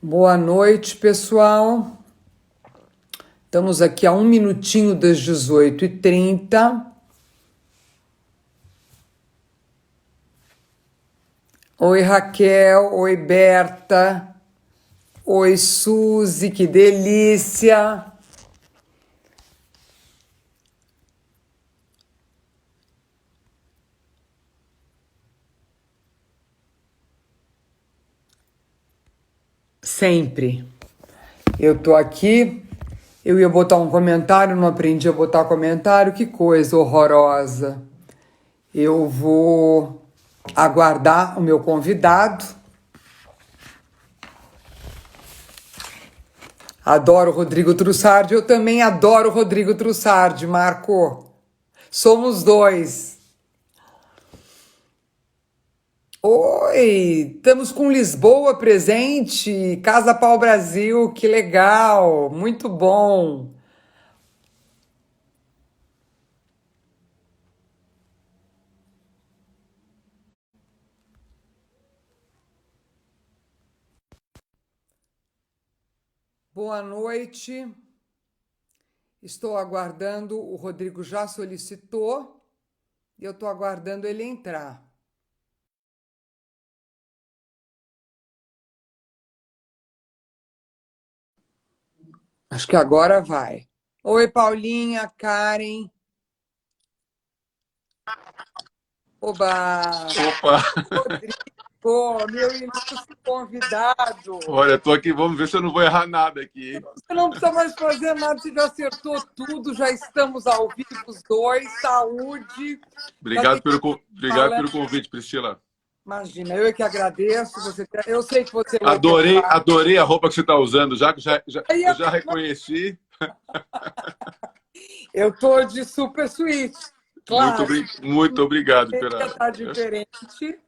Boa noite, pessoal. Estamos aqui a 1 minutinho das 18h30. Oi, Raquel. Oi, Berta. Oi, Suzy. Que delícia. Sempre. Eu tô aqui. Eu ia botar um comentário, não aprendi a botar comentário. Que coisa horrorosa. Eu vou aguardar o meu convidado. Adoro o Rodrigo Trussardi. Eu também adoro o Rodrigo Trussardi, Marco. Somos dois. Oi, estamos com Lisboa presente. Casa Pau Brasil, que legal. Muito bom. Boa noite. Estou aguardando, o Rodrigo já solicitou e eu estou aguardando ele entrar. Acho que agora vai. Oi, Paulinha, Karen. Oba! Opa! Rodrigo, meu ilustre convidado. Olha, tô aqui, vamos ver se eu não vou errar nada aqui, hein? Você não precisa mais fazer nada, você já acertou tudo, já estamos ao vivo os dois. Saúde. Já tem Obrigado pelo convite, Priscila. Imagina, eu é que agradeço. Eu sei que você é ocupado. Adorei a roupa que você está usando, eu já Aí, reconheci. eu tô de super suíte, claro. Muito obrigado Está diferente.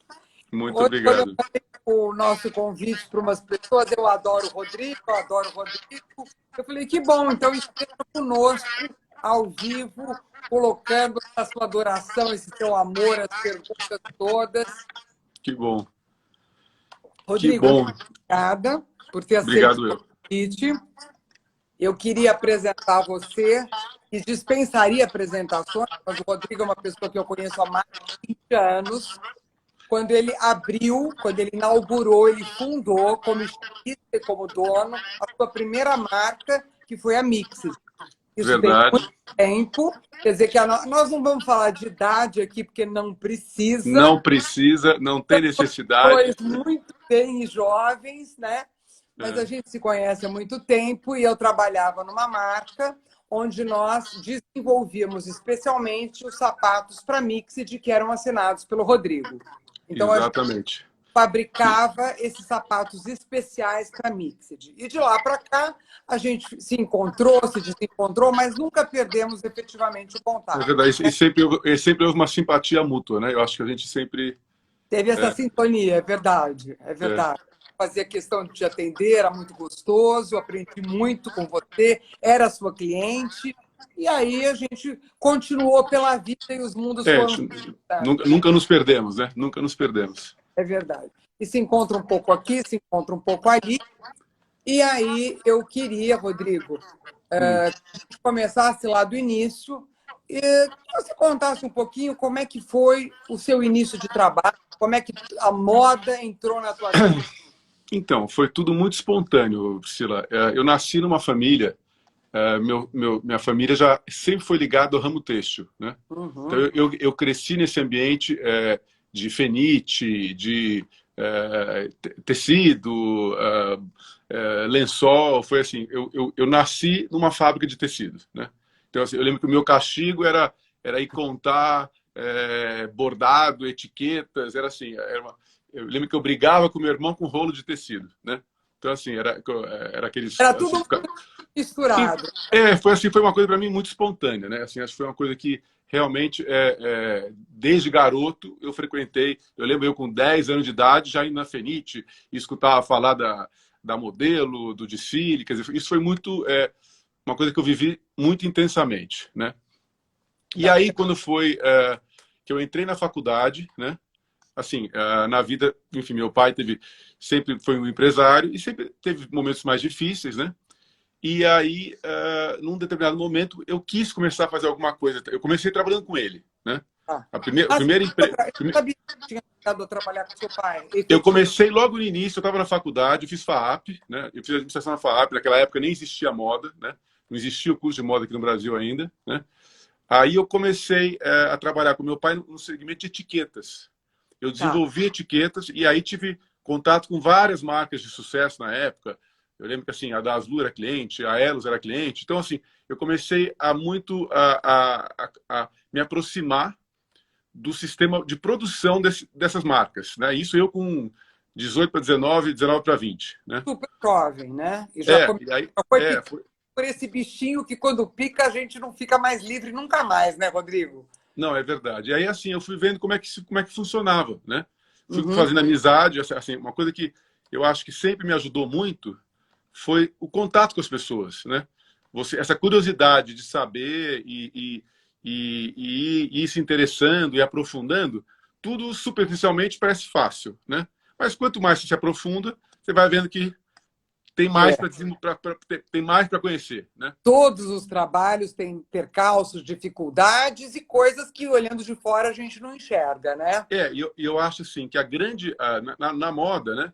Muito Hoje, quando eu obrigado. mandei o nosso convite para umas pessoas, eu adoro o Rodrigo, eu adoro o Rodrigo. Eu falei, que bom, então esteja conosco, ao vivo, colocando a sua adoração, esse seu amor, as perguntas todas. Que bom. Rodrigo, obrigada por ter aceito Obrigado o eu. convite. Eu queria apresentar você e dispensaria apresentações, mas o Rodrigo é uma pessoa que eu conheço há mais de 20 anos. Quando ele abriu, quando ele inaugurou, ele fundou como estilista e como dono a sua primeira marca, que foi a Mixed. Isso tem Verdade. muito tempo. Quer dizer que nós não vamos falar de idade aqui, porque não precisa. Não precisa, não tem necessidade. Dois muito bem jovens, né? Mas a gente se conhece há muito tempo e eu trabalhava numa marca onde nós desenvolvíamos especialmente os sapatos para Mixed que eram assinados pelo Rodrigo. Então, Exatamente. A gente fabricava esses sapatos especiais para Mixed. E de lá para cá, a gente se encontrou, se desencontrou, mas nunca perdemos efetivamente o contato. É verdade. E sempre houve uma simpatia mútua, né? Eu acho que a gente sempre... Teve essa sintonia, é verdade, é verdade. Fazia questão de te atender, era muito gostoso, aprendi muito com você, era sua cliente, e aí a gente continuou pela vida e os mundos foram... Nunca nos perdemos, né? Nunca nos perdemos. É verdade. E se encontra um pouco aqui, se encontra um pouco ali. E aí eu queria, Rodrigo, que a gente começasse lá do início e que você contasse um pouquinho como é que foi o seu início de trabalho, como é que a moda entrou na tua vida. Então, foi tudo muito espontâneo, Priscila. Eu nasci numa família, minha família já sempre foi ligada ao ramo têxtil, né? Então, eu cresci nesse ambiente de fenite, de tecido, lençol, foi assim, eu nasci numa fábrica de tecido, né? Então, assim, eu lembro que o meu castigo era ir contar bordado, etiquetas, era assim, eu lembro que eu brigava com meu irmão com rolo de tecido, né? Então, assim, era aqueles... Era tudo misturado. Foi uma coisa para mim muito espontânea, né? Assim, acho que foi uma coisa que realmente, desde garoto, eu frequentei. Eu lembro eu com 10 anos de idade, já indo na Fenite, e escutava falar da modelo, do desfile. Quer dizer, isso foi muito... uma coisa que eu vivi muito intensamente, né? E aí, quando foi que eu entrei na faculdade, né? assim, na vida, enfim, meu pai sempre foi um empresário e sempre teve momentos mais difíceis, né? E aí, num determinado momento, eu quis começar a fazer alguma coisa. Eu comecei trabalhando com ele, né? Ah, O primeiro emprego... eu não sabia que tinha começado a trabalhar com seu pai, Eu efetivamente. comecei logo no início, eu estava na faculdade, eu fiz FAAP, né? Eu fiz administração na FAAP, naquela época nem existia moda, né? Não existia o curso de moda aqui no Brasil ainda, né? Aí eu comecei a trabalhar com meu pai no segmento de etiquetas. Eu Tá. desenvolvi etiquetas e aí tive contato com várias marcas de sucesso na época. Eu lembro que assim, a da Aslu era cliente, a Elos era cliente. Então, assim, eu comecei a me aproximar do sistema de produção dessas marcas, né? Isso eu com 18 para 19, 19 para 20, né? Super jovem, né? E já, E aí, já foi picado por esse bichinho que quando pica a gente não fica mais livre nunca mais, né, Rodrigo? não, é verdade. E aí, assim, eu fui vendo como é que funcionava, né? Fui Uhum. fazendo amizade, assim, uma coisa que eu acho que sempre me ajudou muito foi o contato com as pessoas, né? Essa curiosidade de saber e ir se interessando e aprofundando, tudo superficialmente parece fácil, né? Mas quanto mais você se aprofunda, você vai vendo que tem mais É. para conhecer, né? Todos os trabalhos têm percalços, dificuldades e coisas que, olhando de fora, a gente não enxerga, né? Eu acho assim que na moda, né?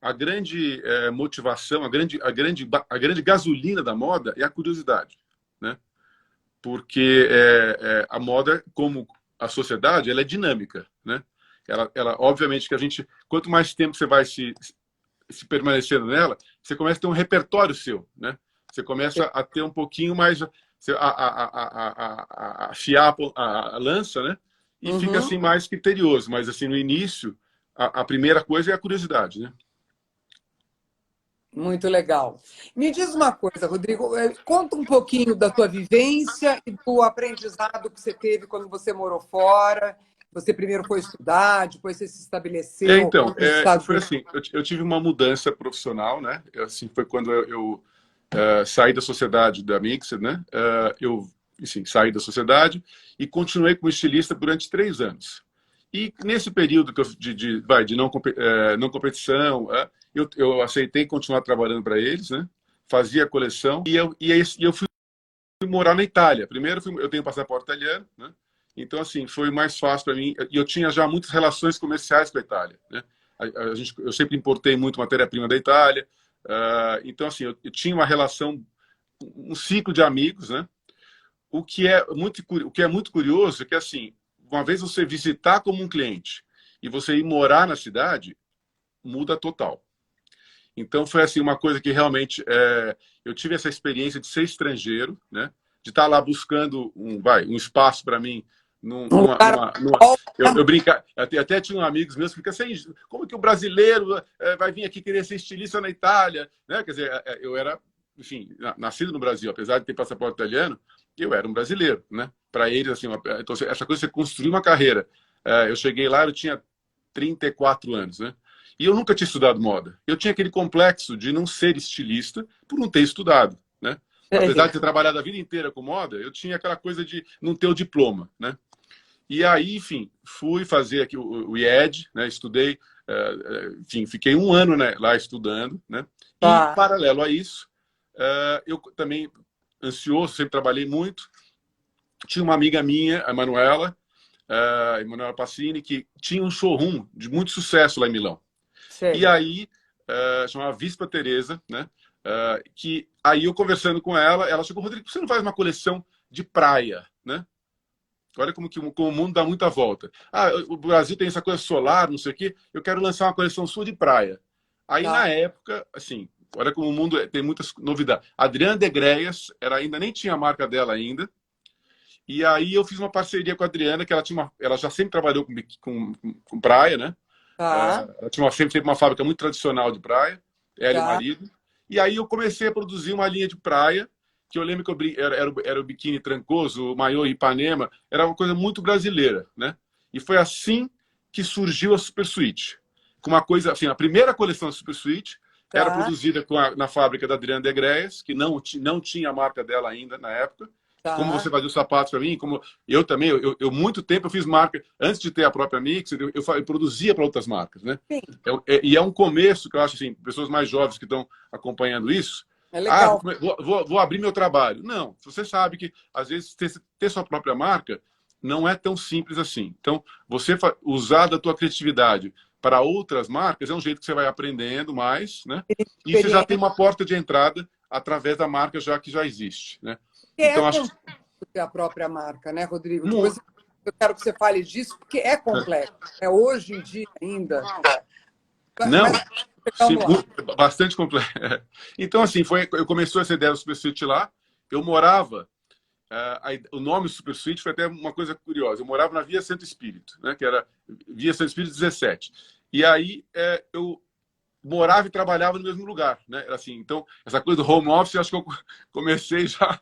A grande motivação, a grande gasolina da moda é a curiosidade, né? Porque a moda, como a sociedade, ela é dinâmica, né? Obviamente que a gente, quanto mais tempo você vai se permanecendo nela, você começa a ter um repertório seu, né? Você começa a ter um pouquinho mais a afiar a lança, né? E fica Uhum. assim mais criterioso. Mas assim no início, a primeira coisa é a curiosidade, né? Muito legal. Me diz uma coisa, Rodrigo, conta um pouquinho da tua vivência e do aprendizado que você teve quando você morou fora. Você primeiro foi estudar, depois você se estabeleceu Então, nos Estados foi Unidos. assim, eu tive uma mudança profissional, né? Assim, foi quando eu saí da sociedade da Mixer, né? Eu, enfim, saí da sociedade e continuei como estilista durante 3 anos. E nesse período que de não competição, eu aceitei continuar trabalhando para eles, né? Fazia coleção e eu fui morar na Itália. Primeiro, eu tenho passaporte italiano, né? Então, assim, foi mais fácil para mim. E eu tinha já muitas relações comerciais com a Itália, né? Eu sempre importei muito matéria-prima da Itália. Então, assim, eu tinha uma relação, um ciclo de amigos, né? O que é muito curioso é que, assim, uma vez você visitar como um cliente e você ir morar na cidade, muda total. Então, foi assim uma coisa que realmente eu tive essa experiência de ser estrangeiro, né? De estar lá buscando um espaço para mim. Um lugar Eu brincar, até tinha amigos meus que ficam assim, como que o brasileiro vai vir aqui querer ser estilista na Itália? Né? Quer dizer, eu era, enfim, nascido no Brasil, apesar de ter passaporte italiano, eu era um brasileiro, né? Para eles, assim, então, essa coisa de você construir uma carreira. Eu cheguei lá, eu tinha 34 anos, né? E eu nunca tinha estudado moda. Eu tinha aquele complexo de não ser estilista por não ter estudado, né? Apesar de ter trabalhado a vida inteira com moda, eu tinha aquela coisa de não ter o diploma, né? E aí, enfim, fui fazer aqui o IED, né? Estudei, enfim, fiquei 1 ano, né, lá estudando, né? E, tá. paralelo a isso, eu também, ansioso, sempre trabalhei muito. Tinha uma amiga minha, a Emanuela Passini, que tinha um showroom de muito sucesso lá em Milão. E Sei. aí, chamava Vispa Teresa, né? Que aí eu conversando com ela chegou, Rodrigo, você não faz uma coleção de praia, né? Olha como o mundo dá muita volta. O Brasil tem essa coisa solar, não sei o quê, eu quero lançar uma coleção sua de praia. Aí, Tá. na época, assim, olha como o mundo tem muitas novidades. A Adriana Degréias, ainda nem tinha a marca dela ainda, e aí eu fiz uma parceria com a Adriana, que ela já sempre trabalhou com praia, né? Tá. Ela sempre teve uma fábrica muito tradicional de praia, ela e o Tá. marido. E aí eu comecei a produzir uma linha de praia, que eu lembro que era o biquíni Trancoso, o maiô Ipanema, era uma coisa muito brasileira, né? E foi assim que surgiu a Super Suite. Com uma coisa, assim, a primeira coleção da Super Suite era Tá. produzida na fábrica da Adriana Degréias, que não tinha a marca dela ainda na época, como Tá. você fazia os sapatos para mim, como eu também, muito tempo eu fiz marca, antes de ter a própria Mix, eu produzia para outras marcas, né? Sim, E é um começo que eu acho assim, pessoas mais jovens que estão acompanhando isso, é ah, legal. vou abrir meu trabalho. Não, você sabe que às vezes ter sua própria marca não é tão simples assim. Então, você usar da tua criatividade para outras marcas é um jeito que você vai aprendendo mais, né? E você já tem Experiência. uma porta de entrada através da marca já que já existe, né? Que é Então, acho complexo ter a própria marca, né, Rodrigo? Depois muito, eu quero que você fale disso, porque é complexo. É hoje em dia ainda. não, Mas sim, vamos lá. bastante complexo. Então, assim, eu começou essa ideia do SuperSuite lá. Eu morava, o nome SuperSuite foi até uma coisa curiosa. Eu morava na Via Santo Espírito, né? Que era Via Santo Espírito 17. E aí eu morava e trabalhava no mesmo lugar, né? Era assim, então, essa coisa do home office, acho que eu comecei Você já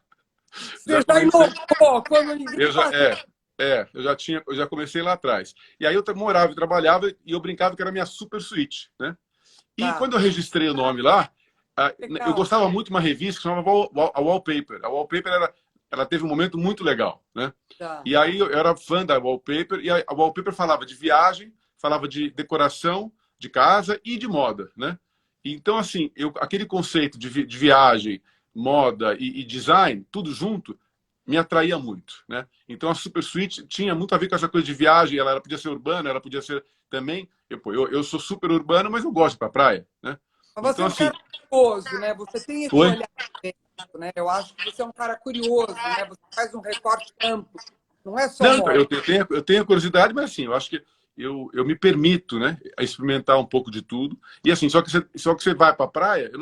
já comecei, inovou quando ninguém eu já, faz. eu já comecei lá atrás. E aí eu morava e trabalhava e eu brincava que era a minha super suíte, né? E Tá, quando eu registrei o nome lá, eu legal. gostava muito de uma revista que chamava a Wallpaper. A Wallpaper ela teve um momento muito legal, né? Tá. E aí eu era fã da Wallpaper e a Wallpaper falava de viagem, falava de decoração de casa e de moda, né? Então, assim, aquele conceito de viagem, moda e design, tudo junto, me atraía muito, né? Então, a Super Suite tinha muito a ver com essa coisa de viagem, ela podia ser urbana, ela podia ser também... Eu sou super urbano, mas eu gosto de ir pra praia, né? Mas você Então, é um assim... cara curioso, né? Você tem esse Oi? olhar atento, né? Eu acho que você é um cara curioso, né? Você faz um recorte amplo. Não é só Não, então, moda. eu tenho curiosidade, mas assim, eu acho que eu me permito, né, a experimentar um pouco de tudo. E assim, só que você vai para a praia, eu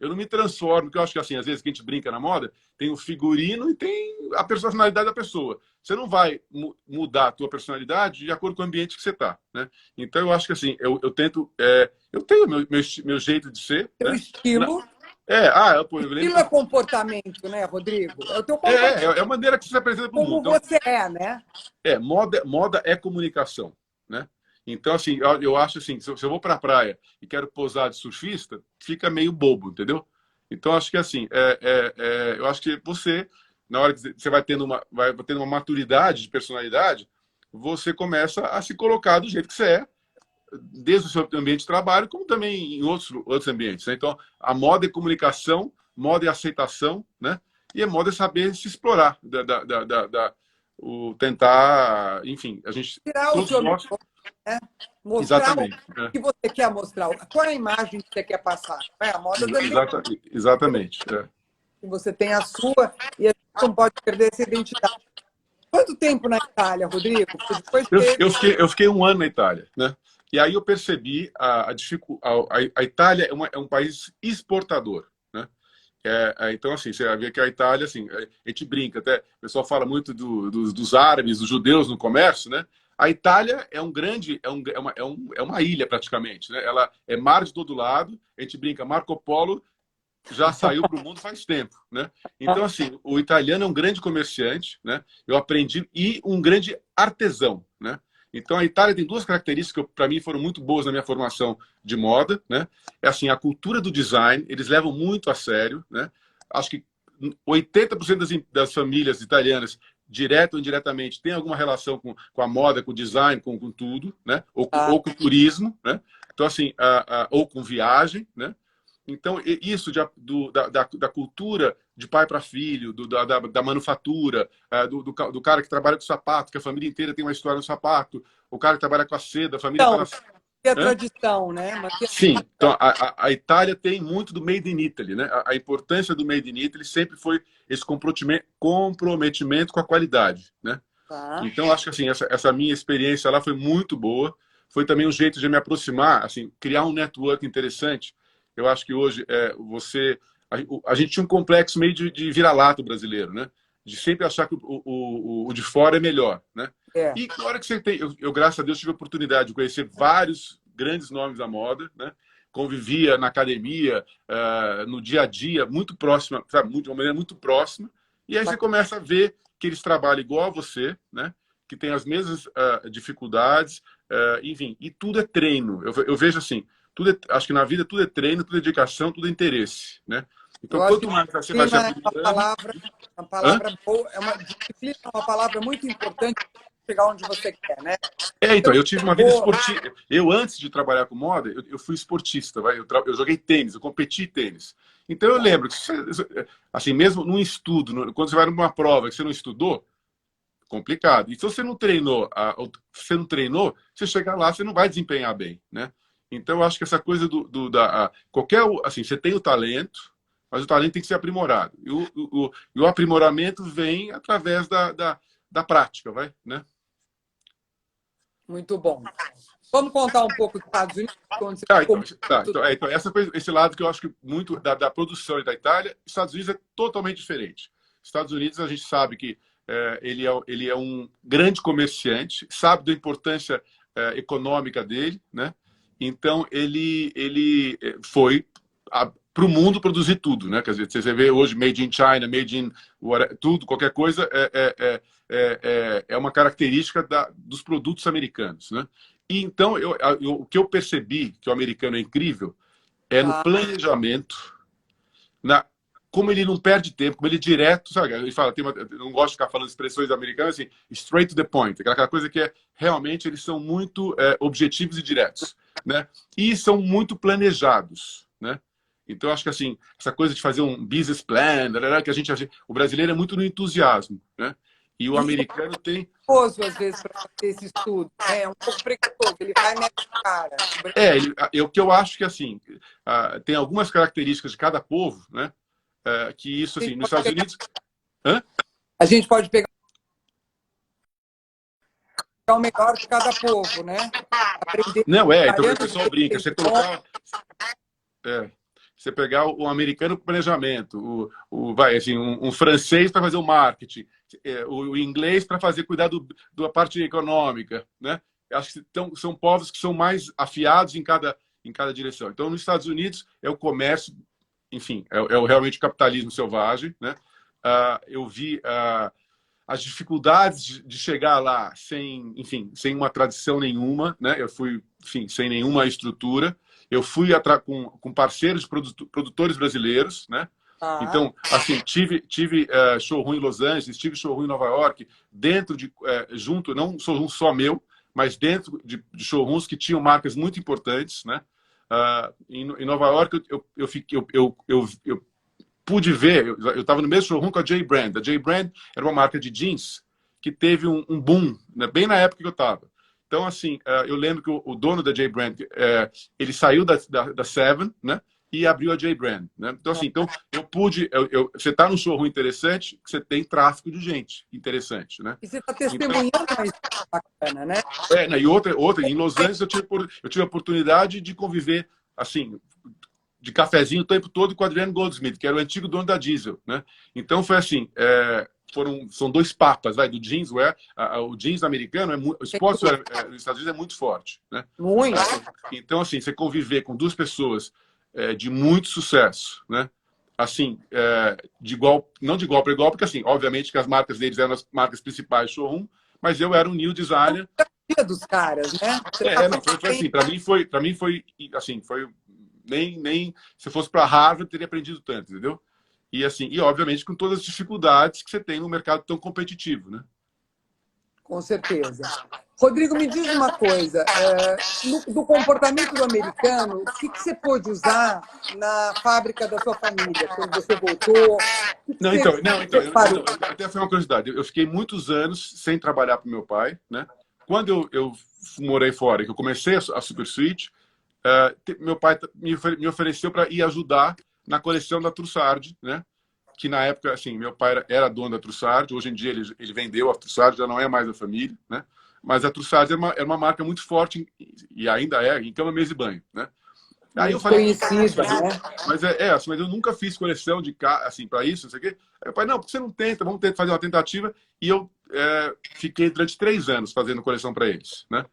não me transformo, porque eu acho que assim, às vezes que a gente brinca na moda, tem o figurino e tem a personalidade da pessoa. Você não vai mudar a tua personalidade de acordo com o ambiente que você está, né? Então eu acho que assim, eu tento, eu tenho meu jeito de ser, Teu né? estilo. Eu lembro Estilo que é comportamento, né, Rodrigo? É o teu comportamento, é a maneira que você se apresenta para o mundo. como Então, você é, né? moda é comunicação, né? Então, assim, eu acho assim, se eu vou para a praia e quero posar de surfista, fica meio bobo, entendeu? Então, acho que assim, eu acho que você, na hora que você vai tendo uma maturidade de personalidade, você começa a se colocar do jeito que você é, desde o seu ambiente de trabalho, como também em outros ambientes, né? Então, a moda é comunicação, moda é aceitação, né? E a moda é saber se explorar, tentar, enfim, a gente, Tirar o todos seu nós, melhor, né? Mostrar o exatamente, né? que você quer mostrar. Qual é a imagem que você quer passar? Né? A moda também, Exatamente. que você tem a sua, e a gente não pode perder essa identidade. Quanto tempo na Itália, Rodrigo? Porque depois você... Eu fiquei um ano na Itália, né? E aí eu percebi a dificuldade. A Itália é um país exportador, né? Então, assim, você vai ver que a Itália, assim, a gente brinca, até o pessoal fala muito dos árabes, dos judeus no comércio, né? A Itália é um grande, é uma ilha praticamente, né? Ela é mar de todo lado, a gente brinca, Marco Polo já saiu para o mundo faz tempo, né? Então, assim, o italiano é um grande comerciante, né? Eu aprendi, e um grande artesão, né? Então, a Itália tem duas características que, para mim, foram muito boas na minha formação de moda, né? É assim, a cultura do design, eles levam muito a sério, né? Acho que 80% das famílias italianas, direto ou indiretamente, tem alguma relação com a moda, com o design, com tudo, né? Ou com o turismo, né? Então, assim, ou com viagem, né? Então, isso da cultura de pai para filho, da manufatura, do cara que trabalha com sapato, que a família inteira tem uma história no sapato, o cara que trabalha com a seda, a família está Então, na... manter a Hã? tradição, né? Manter a Sim, então tradição. a Itália tem muito do Made in Italy, né? A importância do Made in Italy sempre foi esse comprometimento com a qualidade, né? Tá? Então, acho que assim, essa minha experiência lá foi muito boa. Foi também um jeito de me aproximar, assim, criar um network interessante. Eu acho que hoje a gente tinha um complexo meio de vira-lata brasileiro, né? De sempre achar que o de fora é melhor, né? É. E na hora que você tem, graças a Deus tive a oportunidade de conhecer vários grandes nomes da moda, né? Convivia na academia, no dia a dia, muito próxima, sabe? De uma maneira muito próxima. E aí você começa a ver que eles trabalham igual a você, né? Que tem as mesmas dificuldades, enfim, e tudo é treino. Eu vejo assim, acho que na vida tudo é treino, tudo é dedicação, tudo é interesse, né? Então, Eu acho que quanto mais você vai se disciplina é aprimorando... uma Hã? palavra boa, disciplina é uma palavra muito importante para chegar onde você quer, né? Então, eu tive uma vida Boa, esportiva. Eu, antes de trabalhar com moda, eu fui esportista. Vai? Eu joguei tênis, eu competi em tênis. Então, eu tá. lembro que, assim, mesmo num estudo, quando você vai numa prova que você não estudou, complicado. E se você não treinou, você chegar lá, você não vai desempenhar bem, né? Então, eu acho que essa coisa qualquer, assim, você tem o talento, mas o talento tem que ser aprimorado. E o aprimoramento vem através da prática, vai, né? Muito bom. Vamos contar um pouco dos Estados Unidos, onde você Ah, ficou então, muito. então essa coisa, esse lado que eu acho que muito da produção e da Itália, Estados Unidos é totalmente diferente. Estados Unidos, a gente sabe que ele é um grande comerciante, sabe da importância econômica dele, né? Então, ele foi para o mundo produzir tudo, né? Quer dizer, você vê hoje Made in China, Made in tudo, qualquer coisa é uma característica dos produtos americanos, né? E então, o que eu percebi que o americano é incrível é no Tá. planejamento, na, como ele não perde tempo, como ele é direto, sabe? Ele fala, eu não gosto de ficar falando expressões americanas assim, straight to the point, aquela coisa que realmente eles são muito objetivos e diretos, né? E são muito planejados, né? Então, acho que assim, essa coisa de fazer um business plan, que o brasileiro é muito no entusiasmo, né? E o E americano tem preguiçoso, às vezes, para fazer esse estudo. Né? É um pouco preguiçoso, ele vai mete a cara. o que eu acho que assim tem algumas características de cada povo, né? Que isso assim, nos Estados Unidos, hã? A gente pode pegar o melhor de cada povo, né? Aprender Não então o italiano, pessoal brinca, você colocar, é, você pegar o americano para planejamento, vai assim, um francês para fazer o marketing, o inglês para fazer cuidar da parte econômica, né? Acho que são povos que são mais afiados em cada direção. Então, nos Estados Unidos é o comércio, enfim, realmente o capitalismo selvagem, né? Eu vi as dificuldades de chegar lá enfim, sem uma tradição nenhuma, né? Eu fui, enfim, sem nenhuma estrutura. Eu fui com parceiros produtores brasileiros, né? Tá. Então, assim, tive showroom em Los Angeles, tive showroom em Nova York, dentro junto, não um showroom só meu, mas dentro de showrooms que tinham marcas muito importantes, né? Em Nova York, eu pude ver, eu estava no mesmo showroom com a J-Brand. A J-Brand era uma marca de jeans que teve um boom, né, bem na época que eu estava. Então, assim, eu lembro que o dono da J-Brand, ele saiu da Seven, né, e abriu a J-Brand. Né? Então, assim, eu pude... você está num showroom interessante, você tem tráfego de gente interessante. Né? E você está Então, testemunhando uma história bacana, né? né, e em Los Angeles eu tive a oportunidade de conviver, assim, de cafezinho o tempo todo com o Adriano Goldsmith, que era o antigo dono da Diesel, né? Então foi assim, são dois papas, vai, do jeanswear, o jeans americano, o sportswear nos Estados Unidos é muito forte, né? Muito. Então, assim, você conviver com duas pessoas de muito sucesso, né? Assim, não de igual para igual, porque assim, obviamente que as marcas deles eram as marcas principais do showroom, mas eu era um new designer. Dia dos caras, né? Você tá Não, foi assim, para mim foi assim, foi nem se fosse para Harvard teria aprendido tanto, entendeu? E assim, e obviamente com todas as dificuldades que você tem no mercado tão competitivo, né? Com certeza. Rodrigo, me diz uma coisa, do comportamento do americano, o que você pôde usar na fábrica da sua família, quando você voltou? Não, Você parou? até foi uma curiosidade. Eu fiquei muitos anos sem trabalhar para o meu pai, né? Quando eu morei fora, que eu comecei a Supersuite, meu pai me ofereceu para ir ajudar na coleção da Trussardi, né? Que na época, assim, meu pai era dono da Trussardi, hoje em dia ele vendeu a Trussardi, já não é mais da família, né? Mas a Trussardi era uma marca muito forte, e ainda em cama, mesa e banho, né? Aí eu Muito falei, conhecida, né? mas mas eu nunca fiz coleção de assim, para isso, não sei o quê. Aí o pai, não, por que você não tenta? Vamos fazer uma tentativa. E eu fiquei durante 3 anos fazendo coleção para eles, né?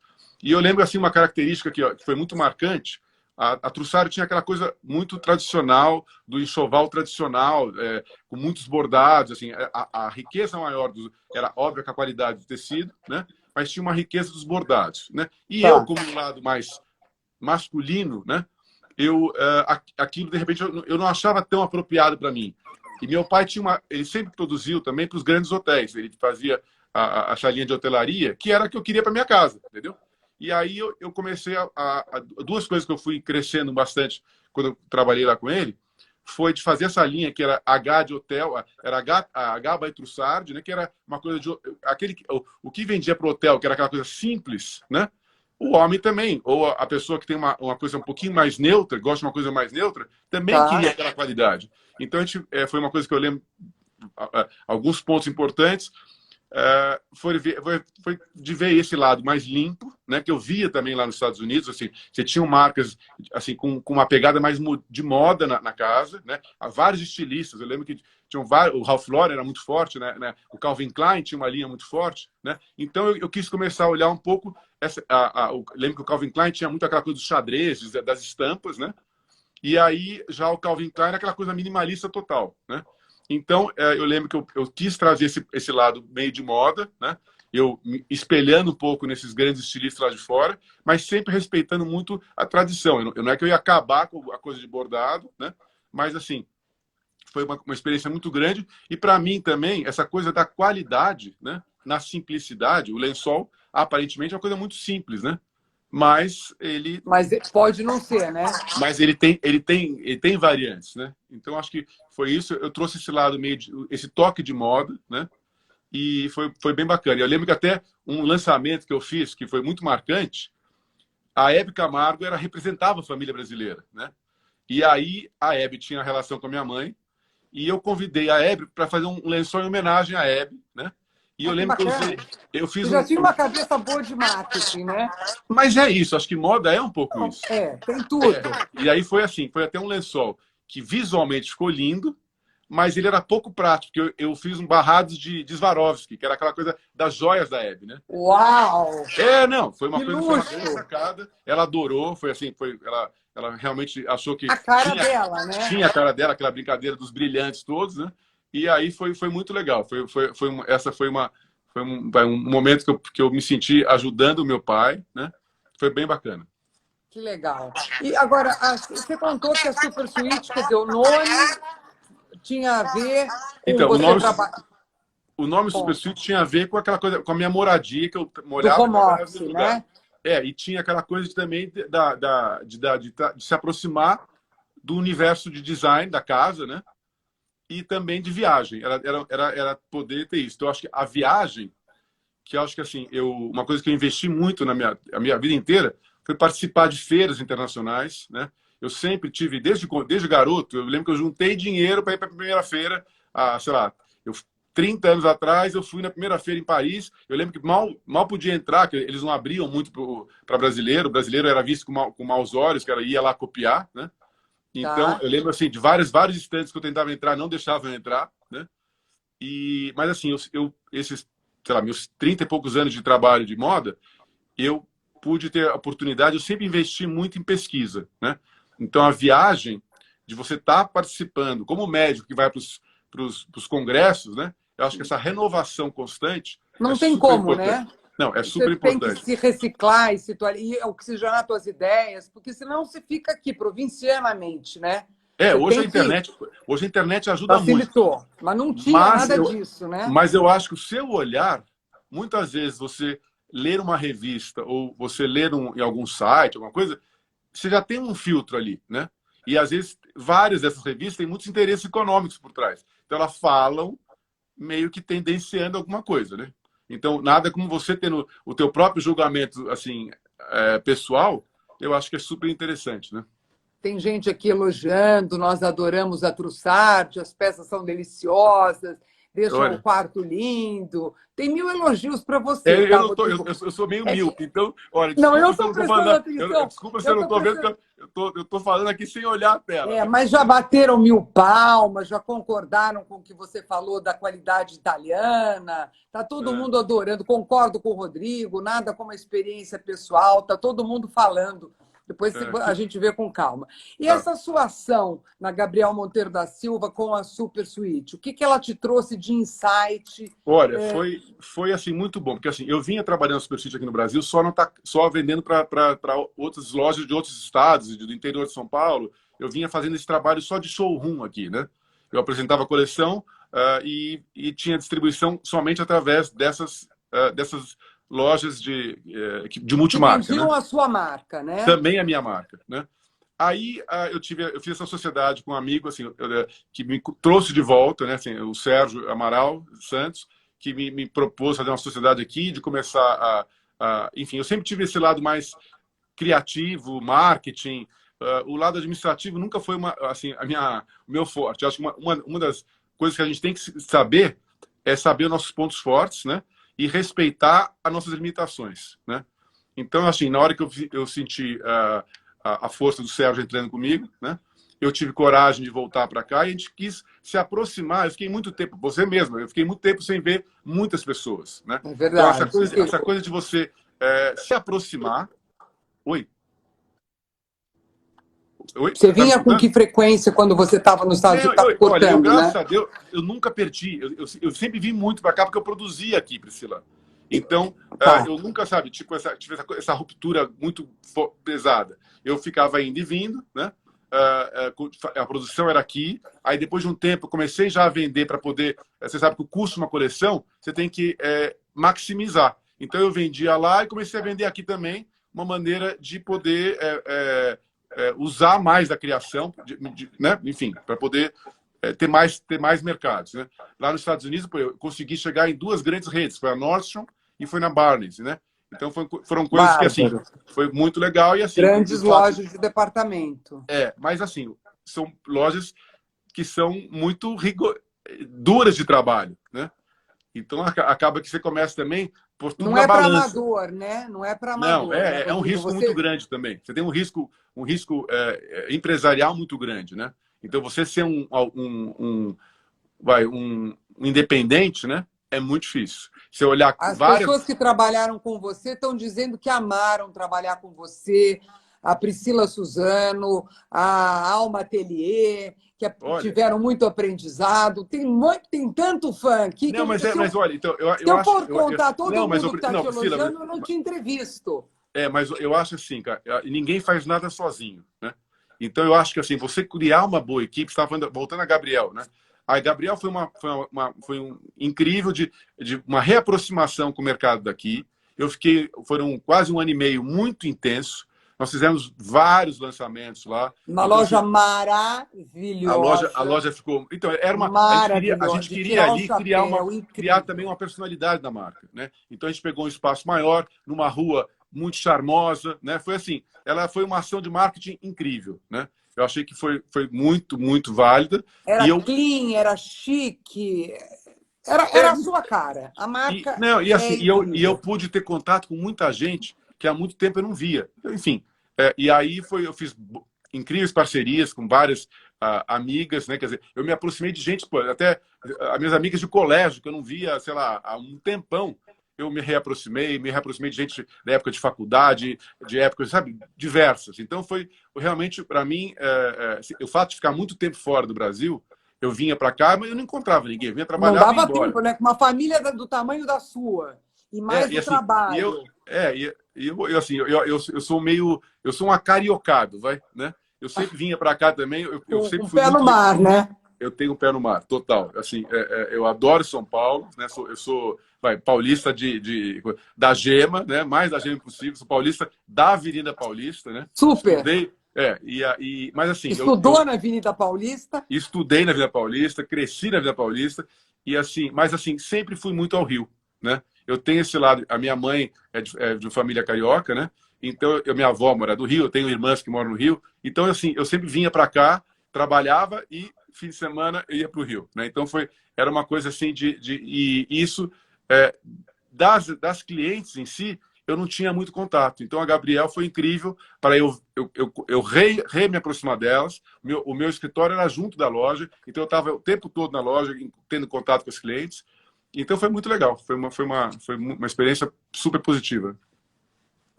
E eu lembro, assim, uma característica que foi muito marcante. A Trussardi tinha aquela coisa muito tradicional, do enxoval tradicional, com muitos bordados, assim, a riqueza maior era óbvia com a qualidade do tecido, né? Mas tinha uma riqueza dos bordados, né? E eu, Tá. como um lado mais masculino, né? aquilo, de repente, eu não achava tão apropriado para mim. E meu pai ele sempre produziu também para os grandes hotéis. Ele fazia essa linha de hotelaria, que era a que eu queria para minha casa, entendeu? E aí eu comecei duas coisas que eu fui crescendo bastante quando eu trabalhei lá com ele, foi de fazer essa linha que era H de hotel, era H by Trussard, né, que era uma coisa de o que vendia para o hotel, que era aquela coisa simples, né? O homem também, ou a pessoa que tem uma coisa um pouquinho mais neutra, gosta de uma coisa mais neutra, também Tá. queria aquela qualidade. Então, foi uma coisa que eu lembro, alguns pontos importantes, foi de ver esse lado mais limpo, né, que eu via também lá nos Estados Unidos. Assim, você tinha marcas assim, com uma pegada mais de moda na casa, né? Há vários estilistas. Eu lembro que tinham vários, o Ralph Lauren era muito forte, né? O Calvin Klein tinha uma linha muito forte, né? Então eu quis começar a olhar um pouco lembro que o Calvin Klein tinha muito aquela coisa dos xadrezes, das estampas, né? E aí já o Calvin Klein era aquela coisa minimalista total, né? Então, eu lembro que eu quis trazer esse lado meio de moda, né? Eu me espelhando um pouco nesses grandes estilistas lá de fora, mas sempre respeitando muito a tradição. Eu não é que eu ia acabar com a coisa de bordado, né? Mas, assim, foi uma experiência muito grande. E, para mim, também, essa coisa da qualidade, né? Na simplicidade. O lençol, aparentemente, é uma coisa muito simples, né? Mas pode não ser, né? Mas ele tem variantes, né? Então acho que foi isso. Eu trouxe esse lado esse toque de moda, né? E foi bem bacana. Eu lembro que até um lançamento que eu fiz que foi muito marcante, a Hebe Camargo representava a família brasileira, né? E aí a Hebe tinha relação com a minha mãe e eu convidei a Hebe para fazer um lençol em homenagem à Hebe, né? E eu Que lembro que bacana. eu fiz Você já tinha uma cabeça boa de marketing, né? Mas é isso, acho que moda é um pouco Não, isso. tem tudo. E aí foi assim, foi até um lençol que visualmente ficou lindo, mas ele era pouco prático, porque eu fiz um barrados de Swarovski, que era aquela coisa das joias da Hebe, né? Uau! Não, foi uma Que coisa, foi uma luxo! grande sacada. Ela adorou, foi assim, ela realmente achou que A cara dela, né? tinha a cara dela, aquela brincadeira dos brilhantes todos, né? E aí foi muito legal. Essa foi um momento que eu me senti ajudando o meu pai, né? Foi bem bacana. Que legal. E agora, você contou que a Super Suite, quer dizer, o nome tinha a ver com Então, você trabalhar o nome Super Suite tinha a ver com aquela coisa, com a minha moradia, que eu do morava e home trabalhava no office, mesmo lugar. né? E tinha aquela coisa também de se aproximar do universo de design da casa, né? E também de viagem. Era poder ter isso. Então, eu acho que a viagem, que eu acho que assim, uma coisa que eu investi muito a minha vida inteira, foi participar de feiras internacionais, né? Eu sempre tive, desde garoto, eu lembro que eu juntei dinheiro para ir para a primeira feira, sei lá, 30 anos atrás, eu fui na primeira feira em Paris. Eu lembro que mal podia entrar, que eles não abriam muito para brasileiro. O brasileiro era visto com maus olhos, que ia lá copiar, né? Então, Tá. eu lembro assim de vários estandes que eu tentava entrar, não deixavam eu entrar, né? Mas assim, esses, sei lá, meus 30 e poucos anos de trabalho de moda, eu pude ter a oportunidade, eu sempre investi muito em pesquisa, né? Então, a viagem de você estar participando como médico que vai para os congressos, né? Eu acho que essa renovação constante é Não tem super como, importante. né? Não, é Você super tem que importante. se reciclar e oxigenar suas ideias, porque senão você fica aqui provincianamente, né? Você Hoje tem que hoje a internet ajuda muito. facilitou, mas não tinha Mas nada eu, disso, né? mas eu acho que o seu olhar, muitas vezes você ler uma revista ou você ler em algum site, alguma coisa, você já tem um filtro ali, né? E às vezes várias dessas revistas têm muitos interesses econômicos por trás. Então elas falam meio que tendenciando alguma coisa, né? Então nada como você tendo o teu próprio julgamento assim pessoal, eu acho que é super interessante, né? Tem gente aqui elogiando, nós adoramos a Trussardi, as peças são deliciosas, deixam o Olha, quarto lindo. Tem mil elogios para você, tá, eu não tô, Rodrigo? eu sou meio É que... míope, então, olha, Não, eu desculpa se eu estou não tô prestando falando, atenção. desculpa se Eu eu não estou tô vendo, prestando... que eu tô falando aqui sem olhar a tela, né? Mas já bateram mil palmas, já concordaram com o que você falou da qualidade italiana. Tá todo mundo adorando. Concordo com o Rodrigo, nada como a experiência pessoal. Tá todo mundo falando Depois a gente vê com calma. E Tá. essa sua ação na Gabriel Monteiro da Silva com a Super Suite, o que ela te trouxe de insight? Olha, foi assim, muito bom, porque assim, eu vinha trabalhando no Super Suite aqui no Brasil só vendendo para outras lojas de outros estados, do interior de São Paulo. Eu vinha fazendo esse trabalho só de showroom aqui, né? Eu apresentava a coleção e tinha distribuição somente através dessas lojas de multimarca, Que vendiam né? a sua marca, né? Também a minha marca, né? Aí eu fiz essa sociedade com um amigo assim, que me trouxe de volta, né? Assim, o Sérgio Amaral Santos, que me propôs fazer uma sociedade aqui, de começar enfim, eu sempre tive esse lado mais criativo, marketing. O lado administrativo nunca foi assim, o meu forte. Eu acho que uma das coisas que a gente tem que saber é saber os nossos pontos fortes, né? E respeitar as nossas limitações, né? Então, assim, na hora que eu senti a força do Sérgio entrando comigo, né? Eu tive coragem de voltar para cá e a gente quis se aproximar. Eu fiquei muito tempo, você mesmo, eu fiquei muito tempo sem ver muitas pessoas, né? É verdade. Então, essa coisa de você se aproximar. Oi? Oi? Você Tá me vinha com escutando? que frequência quando você estava nos Estados Unidos? Estava Olha, cortando, graças né? a Deus, eu nunca perdi. Eu sempre vim muito para cá porque eu produzia aqui, Priscila. Então, Tá. eu nunca, sabe, tipo, tive essa ruptura muito pesada. Eu ficava indo e vindo, né? A produção era aqui. Aí, depois de um tempo, eu comecei já a vender para poder... Você sabe que o custo de uma coleção, você tem que maximizar. Então, eu vendia lá e comecei a vender aqui também, uma maneira de poder usar mais da criação, né? Enfim, para poder ter mais mercados, né? Lá nos Estados Unidos, eu consegui chegar em duas grandes redes, foi a Nordstrom e foi na Barneys, né? Então foram coisas que assim foi muito legal e assim grandes lojas de departamento. Mas assim são lojas que são muito duras de trabalho, né? Então acaba que você começa também por tudo não na é para balança. amador, né? Não é para Não, amador. Né, é um risco muito grande também. Você tem um risco empresarial muito grande, né? Então você ser um independente, né? É muito difícil. Se eu olhar As pessoas que trabalharam com você estão dizendo que amaram trabalhar com você. A Priscila Suzano, a Alma Atelier, que tiveram muito aprendizado. Tem tanto fã aqui não, que mas olha, então se eu for contar todo mundo que está te Priscila, elogiando, eu não te entrevisto. Mas eu acho assim, cara, ninguém faz nada sozinho, né? Então eu acho que assim, você criar uma boa equipe, você estava voltando a Gabriel, né? A Gabriel foi incrível de uma reaproximação com o mercado daqui. Foram quase 1 ano e meio muito intenso. Nós fizemos vários lançamentos lá. Uma então, loja maravilhosa. A loja ficou. Então, a gente queria ali criar também uma personalidade da marca, né? Então a gente pegou um espaço maior, numa rua muito charmosa, né? Foi assim, ela foi uma ação de marketing incrível, né? Eu achei que foi muito, muito válida. Era clean, era chique. Era a sua cara. A marca. E eu pude ter contato com muita gente que há muito tempo eu não via. Enfim, e aí eu fiz incríveis parcerias com várias amigas, né? Quer dizer, eu me aproximei de gente, até as minhas amigas de colégio, que eu não via, sei lá, há um tempão. Eu me reaproximei de gente da época de faculdade, de épocas, sabe, diversas. Então foi realmente, para mim, o fato de ficar muito tempo fora do Brasil, eu vinha para cá, mas eu não encontrava ninguém, eu vinha trabalhar e ia embora. Não dava tempo, né? Com uma família do tamanho da sua. E mais o trabalho. Eu sou um acariocado, vai, né? Eu sempre vinha para cá também, eu sempre fui pé no mar, né? Eu tenho um pé no mar, total. Assim, eu adoro São Paulo, né? Eu sou paulista da Gema, né? Mais da Gema possível. Sou paulista da Avenida Paulista, né? Super. Estudei, mas assim... Estudou na Avenida Paulista? Estudei na Avenida Paulista, cresci na Avenida Paulista, mas assim, sempre fui muito ao Rio, né? Eu tenho esse lado, a minha mãe é de família carioca, né? Então, minha avó mora do Rio, eu tenho irmãs que moram no Rio. Então, assim, eu sempre vinha para cá, trabalhava e fim de semana eu ia para o Rio, né? Então era uma coisa assim e isso das clientes em si eu não tinha muito contato. Então a Gabriel foi incrível para eu me aproximar delas. O meu escritório era junto da loja, então eu estava o tempo todo na loja tendo contato com os clientes. Então foi muito legal, foi uma experiência super positiva.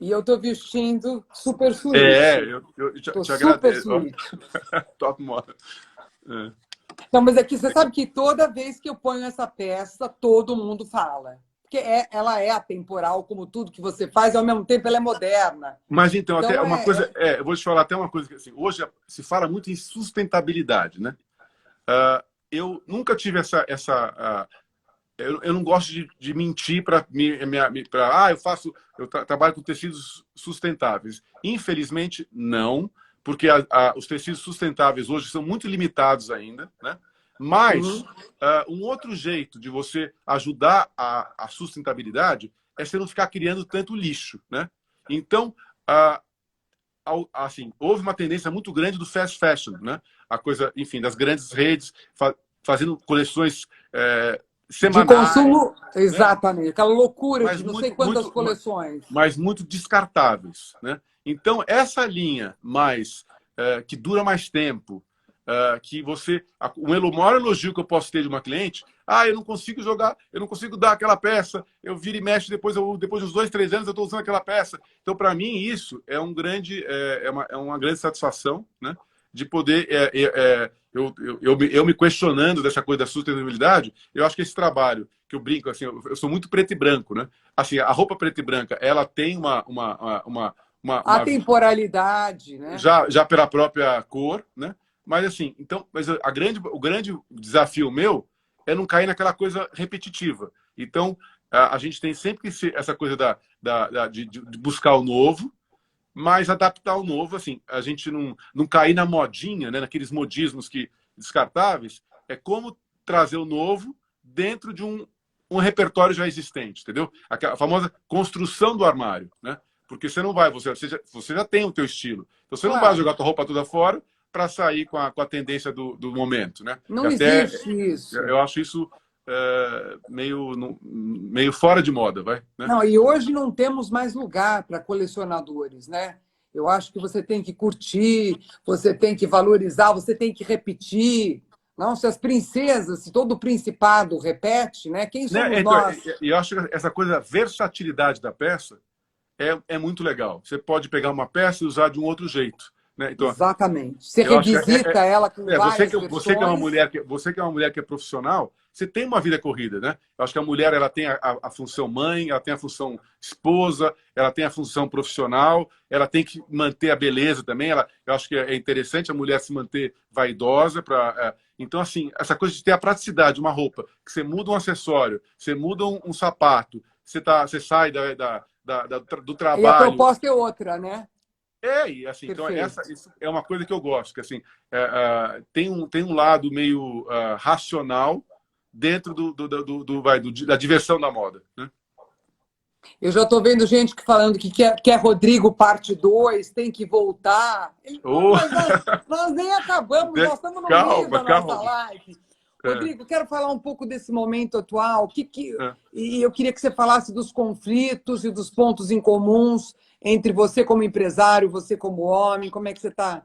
E eu tô vestindo super É, suíte. eu Tô te super agradeço. suíte. Top moda. É. Não, mas aqui você sabe que toda vez que eu ponho essa peça, todo mundo fala. Porque ela é atemporal, como tudo que você faz, e ao mesmo tempo ela é moderna. Mas então, até Então, uma coisa, eu vou te falar até uma coisa que assim, hoje se fala muito em sustentabilidade, né? Eu nunca tive eu não gosto de mentir para eu trabalho com tecidos sustentáveis. Infelizmente, não, porque os tecidos sustentáveis hoje são muito limitados ainda, né? Mas uhum. um outro jeito de você ajudar a sustentabilidade é você não ficar criando tanto lixo, né? Então, assim, houve uma tendência muito grande do fast fashion, né? A coisa, enfim, das grandes redes fazendo coleções De semanais, consumo, né? exatamente. Aquela loucura Mas de não sei quantas muito, coleções. mas muito descartáveis, né? Então essa linha mais que dura mais tempo, que você, o maior elogio que eu posso ter de uma cliente, eu não consigo jogar, eu não consigo dar aquela peça, eu viro e mexo depois de uns 2, 3 anos eu estou usando aquela peça. Então para mim isso é uma grande satisfação, né? De poder eu me questionando dessa coisa da sustentabilidade, eu acho que esse trabalho que eu brinco assim, eu sou muito preto e branco, né? Assim, a roupa preta e branca, ela tem A temporalidade, né? já pela própria cor, né? Mas assim, então, mas o grande desafio meu é não cair naquela coisa repetitiva. Então, a gente tem sempre que ser essa coisa de buscar o novo, mas adaptar o novo, assim, a gente não cair na modinha, né? Naqueles modismos descartáveis, é como trazer o novo dentro de um repertório já existente, entendeu? A famosa construção do armário, né? Porque você não vai, você já tem o teu estilo. Então você não vai Claro, jogar a tua roupa toda fora para sair com a tendência do momento, né? não existe isso. Eu acho isso meio fora de moda, vai, né? Não, e hoje não temos mais lugar para colecionadores, né? Eu acho que você tem que curtir, você tem que valorizar, você tem que repetir. Não, se as princesas, se todo o principado repete, né? Quem Né? somos Então, nós? eu acho que essa coisa, a versatilidade da peça é muito legal. Você pode pegar uma peça e usar de um outro jeito, né? Então, Exatamente. Você eu acho que revisita ela com várias você que é uma versões. mulher você que é uma mulher que é profissional, você tem uma vida corrida, né? Eu acho que a mulher ela tem a função mãe, ela tem a função esposa, ela tem a função profissional, ela tem que manter a beleza também. Eu acho que é interessante a mulher se manter vaidosa para então assim essa coisa de ter a praticidade de uma roupa que você muda um acessório, você muda um sapato, você sai do E a trabalho. proposta é outra, né? E assim, então Perfeito. isso é uma coisa que eu gosto, que assim, tem um lado meio racional dentro da diversão da moda, né? Eu já estou vendo gente falando que quer Rodrigo parte 2, tem que voltar. Oh, Mas nós nem acabamos, nós estamos no meio calma, da nossa calma. live. É, Rodrigo, quero falar um pouco desse momento atual. é. E eu queria que você falasse dos conflitos e dos pontos em comuns entre você como empresário, você como homem. Como é que você está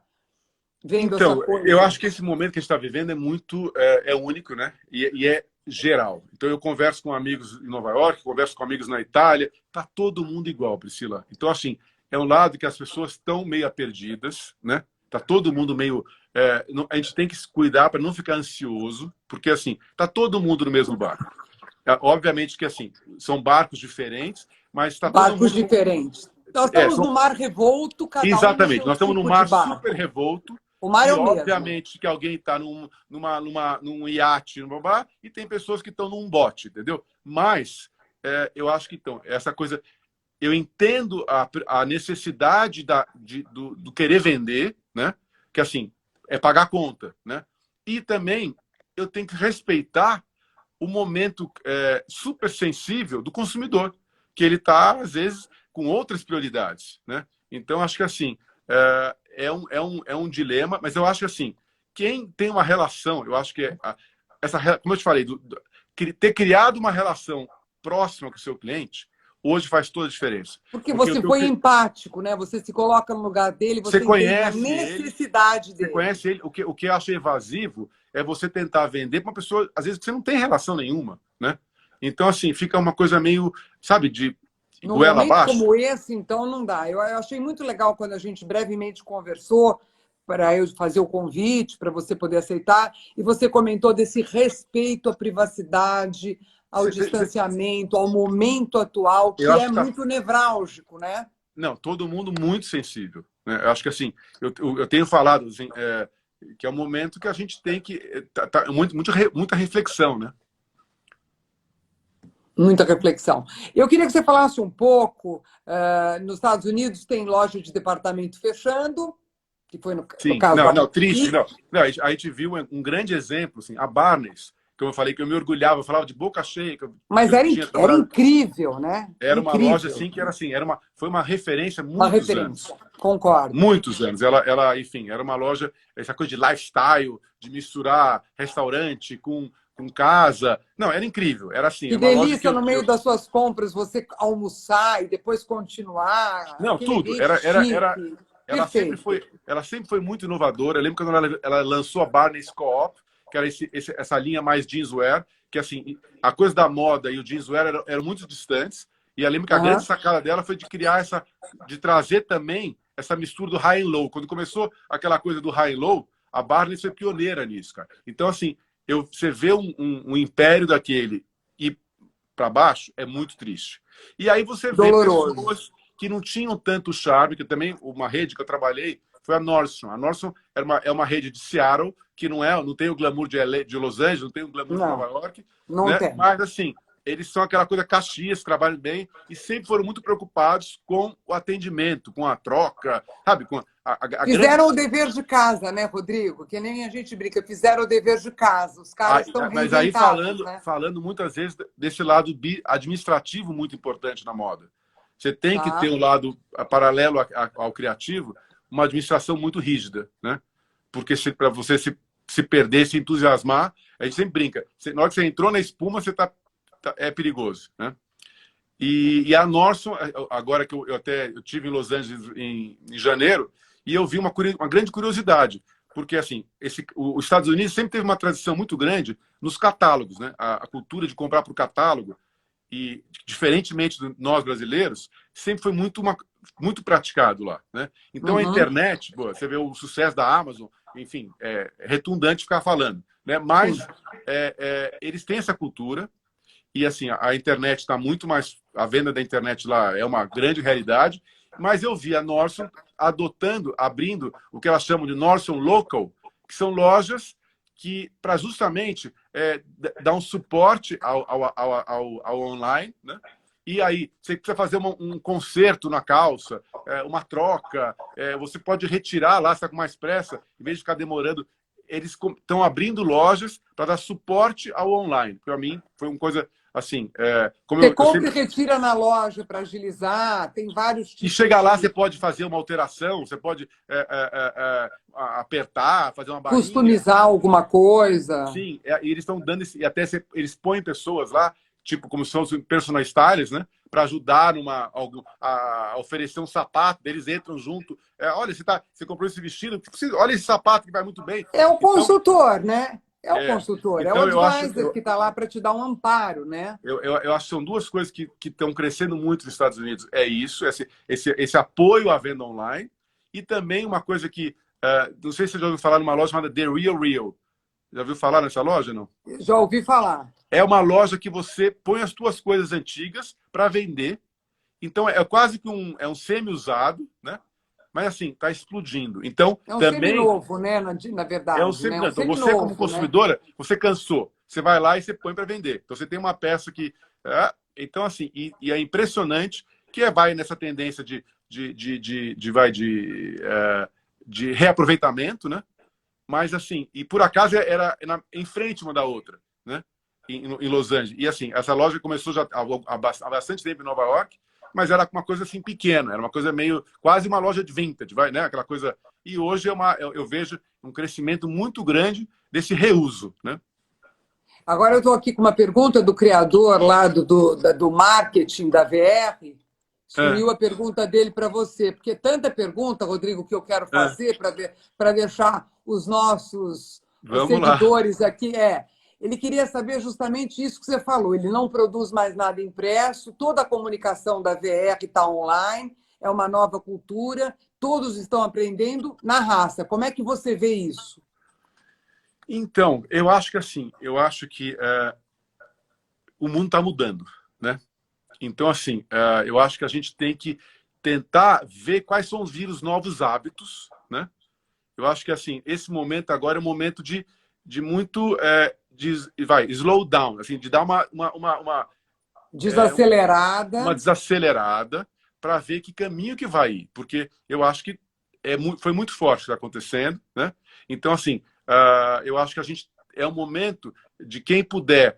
vendo essa Então, eu coisa? acho que esse momento que a gente está vivendo é único, né? E é geral. Então, eu converso com amigos em Nova York, converso com amigos na Itália, tá todo mundo igual, Priscila. Então, assim, é um lado que as pessoas estão meio perdidas, né? Tá todo mundo meio. A gente tem que se cuidar para não ficar ansioso, porque, assim, tá todo mundo no mesmo barco. Obviamente que, assim, são barcos diferentes, mas está todo Barcos mundo. diferentes. Nós estamos no São, mar revolto, cada um no exatamente. seu Nós estamos num tipo de mar super barco. revolto. O mar é E, o mesmo. obviamente, que alguém está num iate, e tem pessoas que estão num bote, entendeu? Mas eu acho que, então, essa coisa. Eu entendo a necessidade do querer vender, né? Que, assim, é pagar a conta, né? E também eu tenho que respeitar o momento super sensível do consumidor, que ele está, às vezes, com outras prioridades, né? Então, acho que, assim, é um dilema, mas eu acho que, assim, quem tem uma relação, eu acho que como eu te falei, ter criado uma relação próxima com o seu cliente, hoje faz toda a diferença. Porque Porque você foi empático, né? Você se coloca no lugar dele, você você entende a conhece ele, necessidade você dele. conhece ele. O que eu acho evasivo é você tentar vender para uma pessoa, às vezes, que você não tem relação nenhuma, né? Então, assim, fica uma coisa meio, sabe, Num goela momento abaixo. como esse, então, não dá. Eu achei muito legal quando a gente brevemente conversou, para eu fazer o convite, para você poder aceitar, e você comentou desse respeito à privacidade, ao distanciamento, ao momento atual, Eu que acho é que tá, muito nevrálgico, né? não, todo mundo muito sensível, né? Eu acho que assim, eu tenho falado assim, que é um momento que a gente tem que muita reflexão, né? Muita reflexão. Eu queria que você falasse um pouco, nos Estados Unidos tem loja de departamento fechando, que foi no Sim, caso não, da... não, triste, E, não. Não, a gente viu um grande exemplo, assim, a Barnes, que eu falei que eu me orgulhava, eu falava de boca cheia, que mas eu tinha era trabalhado. incrível, né? Era uma loja Incrível. assim que era assim, foi uma referência há Uma muitos anos. referência. Concordo. Muitos anos. Enfim, era uma loja, essa coisa de lifestyle, de misturar restaurante com casa. Não, era incrível. Era assim, Que é uma loja que delícia no meio das suas compras você almoçar e depois continuar, não, aquele tudo. ambiente chique. Perfeito. Ela sempre foi muito inovadora. Eu lembro quando ela lançou a Barnes Co-op, que era essa linha mais jeanswear, que assim, a coisa da moda e o jeanswear eram muito distantes. E eu lembro que a grande Aham. sacada dela foi de criar de trazer também essa mistura do high and low. Quando começou aquela coisa do high and low, a Barnes foi pioneira nisso, cara. Então, assim, você vê um império daquele e para baixo é muito triste. E aí você vê Doloroso. pessoas que não tinham tanto charme, que também uma rede que eu trabalhei foi a Nordstrom. A Nordstrom é uma rede de Seattle, que não tem o glamour de Los Angeles, não tem o glamour de Nova Não, York, não né? tem. Mas, assim, eles são aquela coisa Caxias, trabalham bem e sempre foram muito preocupados com o atendimento, com a troca, sabe? Com a grande... Fizeram o dever de casa, né, Rodrigo? Que nem a gente brinca, fizeram o dever de casa. Os caras estão Mas aí reinventados, né? falando muitas vezes desse lado administrativo muito importante na moda. Você tem que ter Tá. um lado paralelo ao criativo, uma administração muito rígida, né? Porque para você se perder, se entusiasmar, a gente sempre brinca. Na hora que você entrou na espuma, é perigoso, né? E a Nordstrom, agora que eu tive em Los Angeles em janeiro, e eu vi uma grande curiosidade, porque assim, os Estados Unidos sempre teve uma tradição muito grande nos catálogos, né? A cultura de comprar por catálogo, e diferentemente de nós brasileiros, sempre foi muito praticado lá, né? Então a Uhum. internet, pô, você vê o sucesso da Amazon, enfim, é redundante ficar falando, né? Mas Sim. eles têm essa cultura e assim a internet está muito mais, a venda da internet lá é uma grande realidade, mas eu vi a Nordstrom abrindo o que elas chamam de Nordstrom Local, que são lojas que para justamente dar um suporte ao online, né? E aí, você precisa fazer um conserto na calça, uma troca, você pode retirar lá, se está com mais pressa, em vez de ficar demorando. Eles estão abrindo lojas para dar suporte ao online. Para mim, foi uma coisa assim. Como Você eu compra e sempre... retira na loja para agilizar, tem vários E tipos chega lá, você de pode fazer uma alteração, você pode apertar, fazer uma barrinha. customizar alguma coisa. Sim, e eles estão dando e até eles põem pessoas lá, tipo como são os personal stylists, né, para ajudar a oferecer um sapato. Eles entram junto. Olha, você comprou esse vestido, olha esse sapato que vai muito bem. É o Então, consultor, né? É o consultor, é o então advisor que está lá para te dar um amparo, né? eu acho que são duas coisas que estão crescendo muito nos Estados Unidos. É isso, esse apoio à venda online e também uma coisa que não sei se você já ouviu falar numa loja chamada The Real Real. Já ouviu falar nessa loja, não? Já ouvi falar. É uma loja que você põe as suas coisas antigas para vender. Então, é quase que um semi-usado, né? Mas, assim, está explodindo. Então, É um também seminovo, né? Na é um verdade, né? É um então, você, como seminovo, né? consumidora, você cansou. Você vai lá e você põe para vender. Então, você tem uma peça que... então, assim, e é impressionante que vai nessa tendência de reaproveitamento, né? Mas, assim, e por acaso era em frente uma da outra, né? Em Los Angeles. E, assim, essa loja começou já há bastante tempo em Nova York, mas era uma coisa, assim, pequena. Era uma coisa meio... Quase uma loja de vintage, né? Aquela coisa... E hoje eu vejo um crescimento muito grande desse reuso, né? Agora eu estou aqui com uma pergunta do criador lá do marketing da VR. Sumiu a pergunta dele para você, porque tanta pergunta, Rodrigo, que eu quero fazer para deixar os nossos Vamos lá. seguidores aqui. Ele queria saber justamente isso que você falou. Ele não produz mais nada impresso, toda a comunicação da VR está online, é uma nova cultura, todos estão aprendendo na raça. Como é que você vê isso? Então, eu acho que assim, o mundo está mudando, né? Então, assim, eu acho que a gente tem que tentar ver quais são os vírus novos hábitos, né? Eu acho que, assim, esse momento agora é um momento de muito, slow down, assim, de dar uma Desacelerada. desacelerada para ver que caminho que vai ir, porque eu acho que foi muito forte o que está acontecendo, né? Então, assim, eu acho que a gente é um momento de quem puder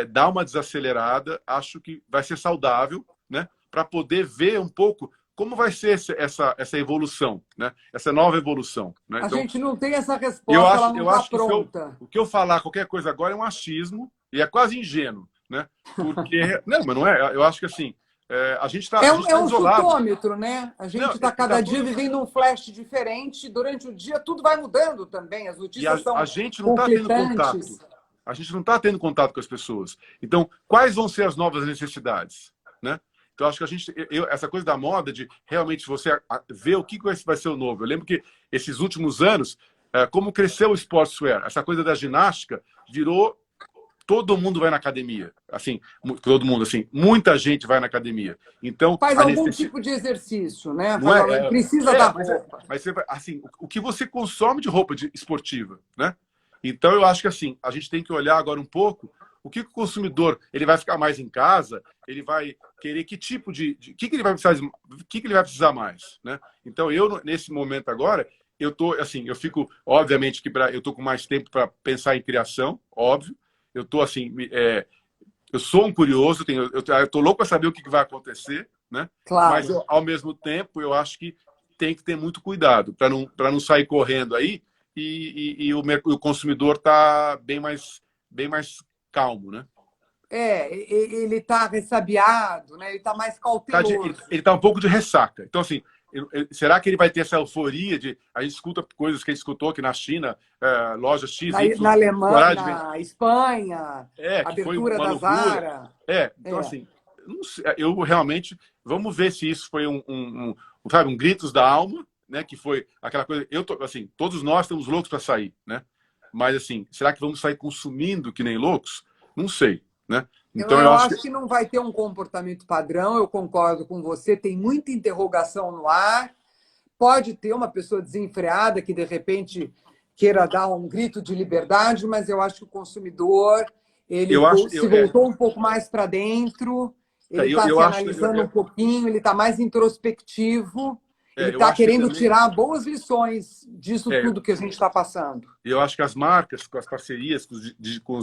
dar uma desacelerada, acho que vai ser saudável, né? Para poder ver um pouco como vai ser essa evolução, né? Essa nova evolução, né? A Então, gente não tem essa resposta, ela não eu está acho que pronta. o que eu falar qualquer coisa agora é um achismo e é quase ingênuo, né? Porque não, mas não é. Eu acho que assim a gente É tá um isolado. chutômetro, né? A Não, gente está e tá cada dia tudo. vivendo um flash diferente. Durante o dia, tudo vai mudando também. As E notícias a são gente não está tendo contato. conflitantes. A gente não está tendo contato com as pessoas. Então, quais vão ser as novas necessidades, né? Então, acho que essa coisa da moda, de realmente você ver o que vai ser o novo. Eu lembro que esses últimos anos, como cresceu o sportswear, essa coisa da ginástica virou. Todo mundo vai na academia, assim, todo mundo, assim, muita gente vai na academia. Então, Faz a algum necessidade tipo de exercício, né? não Precisa da roupa. mas assim, o que você consome de roupa esportiva, né? Então, eu acho que assim, a gente tem que olhar agora um pouco o que o consumidor, ele vai ficar mais em casa, ele vai querer que tipo o que ele vai precisar, o que ele vai precisar mais, né? Então, nesse momento agora, eu tô assim, eu fico, obviamente que eu tô com mais tempo para pensar em criação, óbvio. Eu tô assim, eu sou um curioso, eu tô louco para saber o que vai acontecer, né? Mas Claro. ao mesmo tempo eu acho que tem que ter muito cuidado para não sair correndo aí e o consumidor tá bem mais calmo, né? Ele está ressabiado, né? Ele está mais cauteloso. Ele tá um pouco de ressaca. Então assim, será que ele vai ter essa euforia de a gente escuta coisas que a gente escutou aqui na China, loja X, Y, Na Alemanha, parar de vender. na Espanha, Que foi abertura uma da loucura. Zara. Então assim, não sei, eu realmente vamos ver se isso foi sabe, um gritos da alma, né? Que foi aquela coisa. Assim, todos nós estamos loucos para sair, né? Mas assim, será que vamos sair consumindo que nem loucos? Não sei, né? Então eu Eu acho que acho que não vai ter um comportamento padrão, eu concordo com você, tem muita interrogação no ar. Pode ter uma pessoa desenfreada que, de repente, queira dar um grito de liberdade, mas eu acho que o consumidor eu acho se voltou um pouco mais para dentro, ele está eu se acho analisando um pouquinho, ele está mais introspectivo, ele eu está acho que querendo também tirar boas lições disso é, tudo que a gente está passando. eu acho que as marcas, com as parcerias, com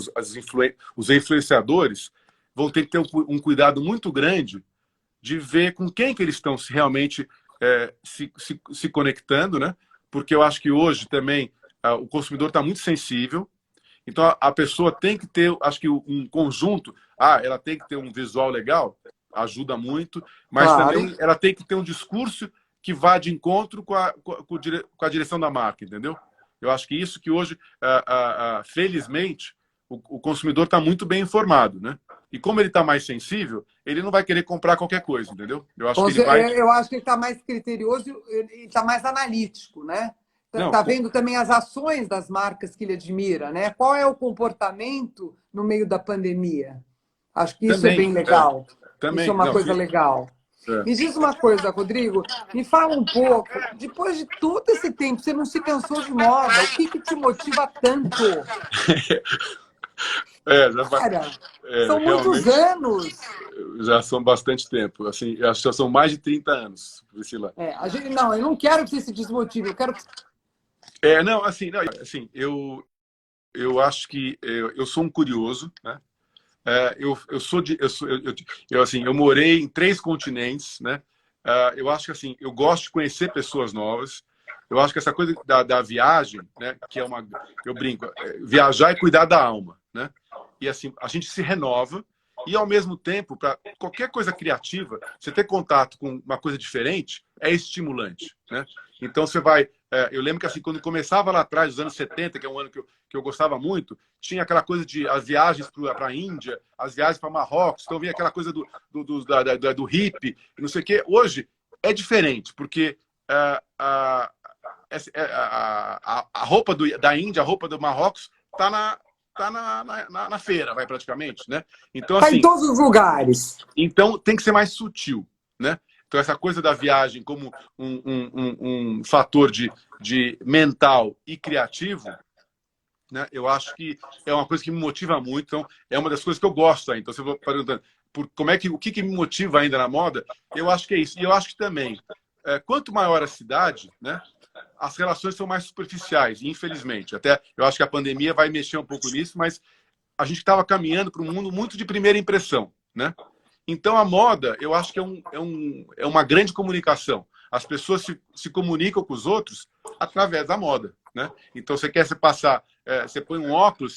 os influenciadores, vão ter que ter um cuidado muito grande de ver com quem que eles estão realmente se conectando, né? Porque eu acho que hoje também o consumidor está muito sensível, então a pessoa tem que ter, acho que um conjunto, ela tem que ter um visual legal, ajuda muito, mas Claro. também ela tem que ter um discurso que vá de encontro com a direção da marca, entendeu? Eu acho que isso que hoje, felizmente, o consumidor está muito bem informado, né? E como ele está mais sensível, ele não vai querer comprar qualquer coisa, entendeu? Eu acho que ele vai. Eu acho que ele está mais criterioso, ele está mais analítico, né? Não, Está vendo também as ações das marcas que ele admira, né? Qual é o comportamento no meio da pandemia? Acho que isso é também, bem legal. Isso é também, uma não, coisa legal. Me diz uma coisa, Rodrigo, me fala um pouco, depois de todo esse tempo, você não se cansou de moda, o que te motiva tanto? Cara, são muitos realmente anos. já são bastante tempo, assim, acho que já são mais de 30 anos, Priscila. Não, eu não quero que você se desmotive, eu quero que Não, assim, eu acho que eu sou um curioso, né? Assim, eu morei em 3 continentes, né? Eu acho que assim, eu gosto de conhecer pessoas novas. Eu acho que essa coisa da viagem, né? Que é eu brinco, viajar e cuidar da alma, né? E assim, a gente se renova e ao mesmo tempo, para qualquer coisa criativa, você ter contato com uma coisa diferente é estimulante, né? Então você vai, eu lembro que assim, quando começava lá atrás, nos anos 70, que é um ano que eu gostava muito, tinha aquela coisa de as viagens para a Índia, as viagens para Marrocos, então vinha aquela coisa do hippie, não sei o quê. Hoje é diferente, porque a roupa da Índia, a roupa do Marrocos, tá na feira, vai praticamente, né? Então, Tá em assim, todos os lugares. então tem que ser mais sutil, né? Então, essa coisa da viagem como um fator de mental e criativo, né? Eu acho que é uma coisa que me motiva muito. Então, é uma das coisas que eu gosto ainda. Então, você vai perguntando o que me motiva ainda na moda, eu acho que é isso. E eu acho que também, quanto maior a cidade, né? As relações são mais superficiais, infelizmente. Até eu acho que a pandemia vai mexer um pouco nisso, mas a gente estava caminhando para um mundo muito de primeira impressão, né? Então, a moda, eu acho que é uma grande comunicação. As pessoas se comunicam com os outros através da moda, né? Então, você quer se passar, você põe um óculos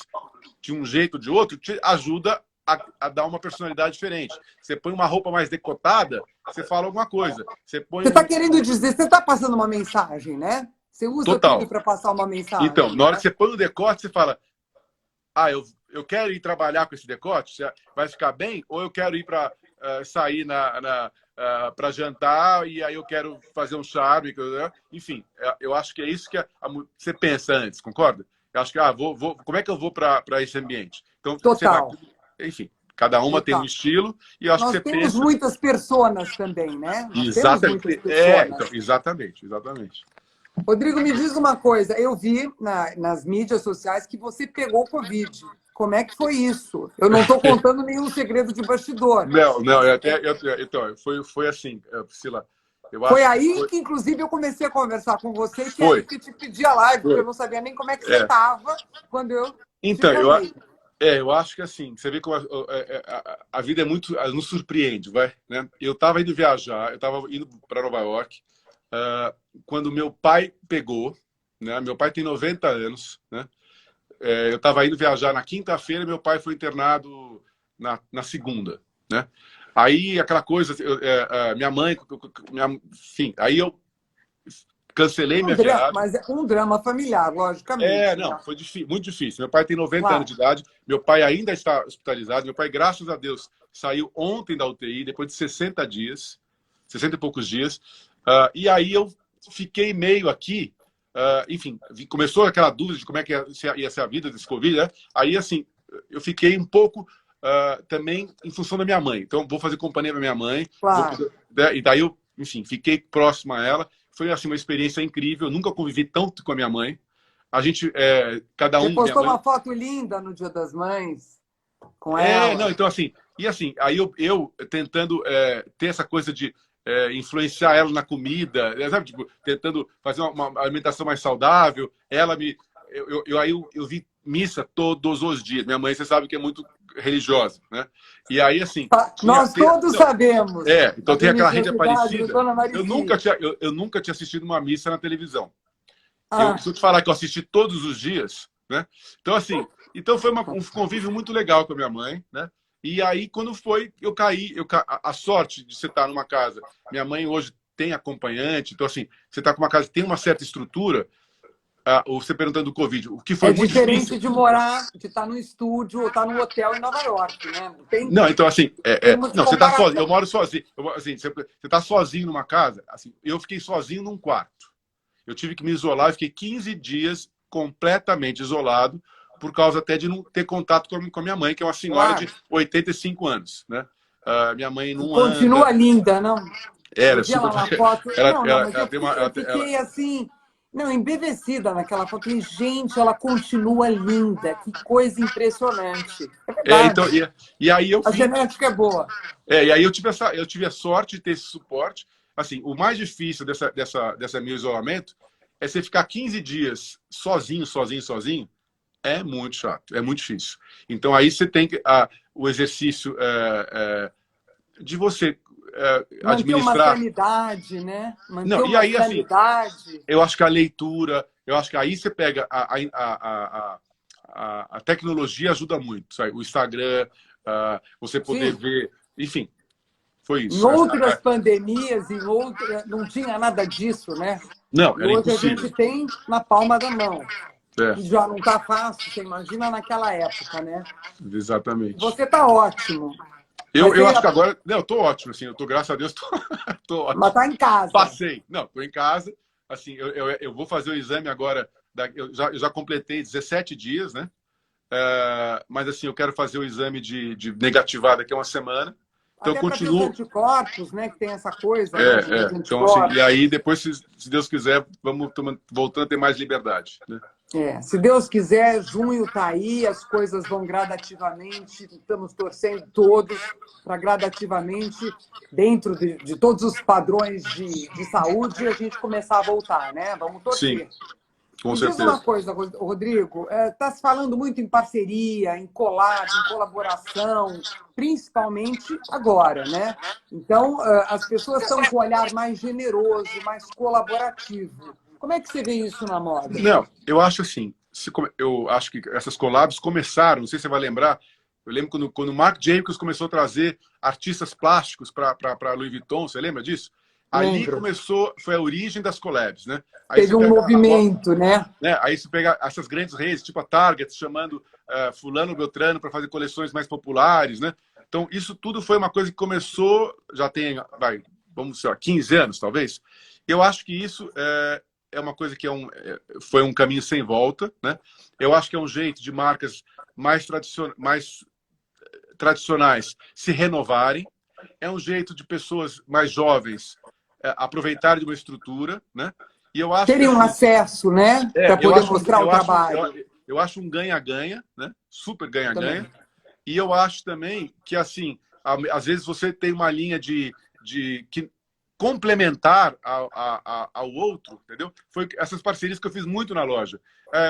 de um jeito ou de outro, te ajuda a dar uma personalidade diferente. Você põe uma roupa mais decotada, você fala alguma coisa. Você põe Você está querendo dizer, você está passando uma mensagem, né? Você usa tudo Total. para passar uma mensagem. Então, na hora né? que você põe o decote, você fala, eu quero ir trabalhar com esse decote, vai ficar bem? Ou eu quero ir para sair para jantar e aí eu quero fazer um charme? Enfim, eu acho que é isso que você pensa antes, concorda? Eu acho que, como é que eu vou para esse ambiente? Então, você vai... Total. Enfim, cada uma tem um Total. estilo e eu acho que Nós você temos pensa... muitas personas também, né? Nós temos muitas Exatamente. pessoas. Então, exatamente. Rodrigo, me diz uma coisa. Eu vi nas mídias sociais que você pegou Covid. Como é que foi isso? Eu não estou contando nenhum segredo de bastidor. Não, então, foi assim, Priscila. Eu Foi acho que aí que, inclusive, eu comecei a conversar com você, que aí foi. que eu te pedi a live, porque Foi. eu não sabia nem como é que você estava quando eu te Então, chamei. eu acho que assim, você vê como a vida é muito, nos surpreende, vai, né? Eu estava indo viajar, eu estava indo para Nova York, quando meu pai pegou, né? Meu pai tem 90 anos, né? Eu estava indo viajar na quinta-feira, meu pai foi internado na segunda, né? Aí aquela coisa, minha mãe, enfim, aí eu cancelei minha viagem. Mas é um drama familiar, logicamente. Não, Né? foi difícil, muito difícil. Meu pai tem 90 anos Claro. de idade, meu pai ainda está hospitalizado. Meu pai, graças a Deus, saiu ontem da UTI, depois de 60 dias, 60 e poucos dias. E aí eu fiquei meio aqui, enfim, começou aquela dúvida de como é que ia ser a vida desse Covid, né? Aí, assim, eu fiquei um pouco também em função da minha mãe. Então, vou fazer companhia para minha mãe, Claro. e daí eu, enfim, fiquei próximo a ela. Foi assim uma experiência incrível. Eu nunca convivi tanto com a minha mãe. A gente, cada Você um, minha postou mãe. uma foto linda no Dia das Mães com ela. Não, então assim, e assim, aí eu tentando ter essa coisa de influenciar ela na comida, sabe, tipo, tentando fazer uma alimentação mais saudável. Ela me, aí eu vi missa todos os dias. Minha mãe, você sabe que é muito religiosa, né? E aí assim, Nós todos sabemos. então tem aquela rede Religiosidade do Aparecida. Dona Marici. Eu nunca tinha assistido uma missa na televisão. Ah, Se eu te falar que eu assisti todos os dias, né? Então, assim, foi um convívio muito legal com a minha mãe, né? E aí, quando foi, eu caí. A sorte de você estar numa casa. Minha mãe hoje tem acompanhante, então, assim, você está com uma casa que tem uma certa estrutura. Você perguntando do Covid, o que foi muito diferente difícil. de morar, de estar no estúdio ou estar no hotel em Nova York, né? Não, então, assim, não, você está sozinho. Eu moro sozinho. Assim, você está sozinho numa casa. Assim, eu fiquei sozinho num quarto. Eu tive que me isolar, eu fiquei 15 dias completamente isolado, por causa até de não ter contato com a minha mãe, que é uma senhora de 85 anos. Né? Minha mãe não Continua anda. linda, não? Era Eu vi super. ela na foto. Mas Ela eu fiquei assim, embevecida naquela foto. E, gente, ela continua linda. Que coisa impressionante. É verdade. Então, e aí eu A genética é boa. E aí eu tive a sorte de ter esse suporte. Assim, o mais difícil dessa meu isolamento é você ficar 15 dias sozinho. É muito chato, é muito difícil. Então aí você tem que o exercício de você administrar. Manter uma sanidade, né? Manter Não, e aí, sanidade. assim, eu acho que a leitura, eu acho que aí você pega a tecnologia ajuda muito, sabe? O Instagram, você poder ver, enfim, foi isso. Em outras pandemias, não tinha nada disso, né? Não, E era hoje impossível. a gente tem na palma da mão. É, E já não está fácil, você imagina naquela época, né? exatamente. Você está ótimo. Eu acho que agora... Não, eu tô ótimo, assim. Eu tô, graças a Deus, tô Mas ótimo. está em casa. Passei. Não, tô em casa. Assim, eu vou fazer o exame agora. Eu já completei 17 dias, né? Mas, assim, eu quero fazer o exame de negativado daqui a uma semana. Então, eu Até para ver os continuo... anticorpos, né? Que tem essa coisa, né? Dos Então, assim, e anticorpos. aí, depois, se Deus quiser, vamos voltando a ter mais liberdade, né? Se Deus quiser, junho está aí, as coisas vão gradativamente, estamos torcendo todos para gradativamente, dentro de todos os padrões de saúde, a gente começar a voltar, né? Vamos Sim, torcer. com Me diz uma certeza. coisa, Rodrigo, está se falando muito em parceria, em collab, em colaboração, principalmente agora, né? Então, as pessoas estão com um olhar mais generoso, mais colaborativo. Como é que você vê isso na moda? Não, eu acho assim, eu acho que essas collabs começaram, não sei se você vai lembrar, eu lembro quando o Marc Jacobs começou a trazer artistas plásticos para Louis Vuitton, você lembra disso? Ali Lembro. começou, foi a origem das collabs, né? Aí Teve você um pega movimento, né? aí você pega essas grandes redes, tipo a Target, chamando fulano Beltrano para fazer coleções mais populares, né? Então, isso tudo foi uma coisa que começou, já tem, vamos dizer, 15 anos, talvez. Eu acho que isso é uma coisa que foi um caminho sem volta, né? Eu acho que é um jeito de marcas mais tradicionais se renovarem, é um jeito de pessoas mais jovens aproveitarem de uma estrutura, né? E eu acho que Terem um assim, acesso, né? Para eu poder acho, mostrar o trabalho. eu acho um ganha-ganha, né? Super Eu ganha-ganha. também. E eu acho também que, assim, às vezes você tem uma linha que complementar ao outro, entendeu? Foi essas parcerias que eu fiz muito na loja.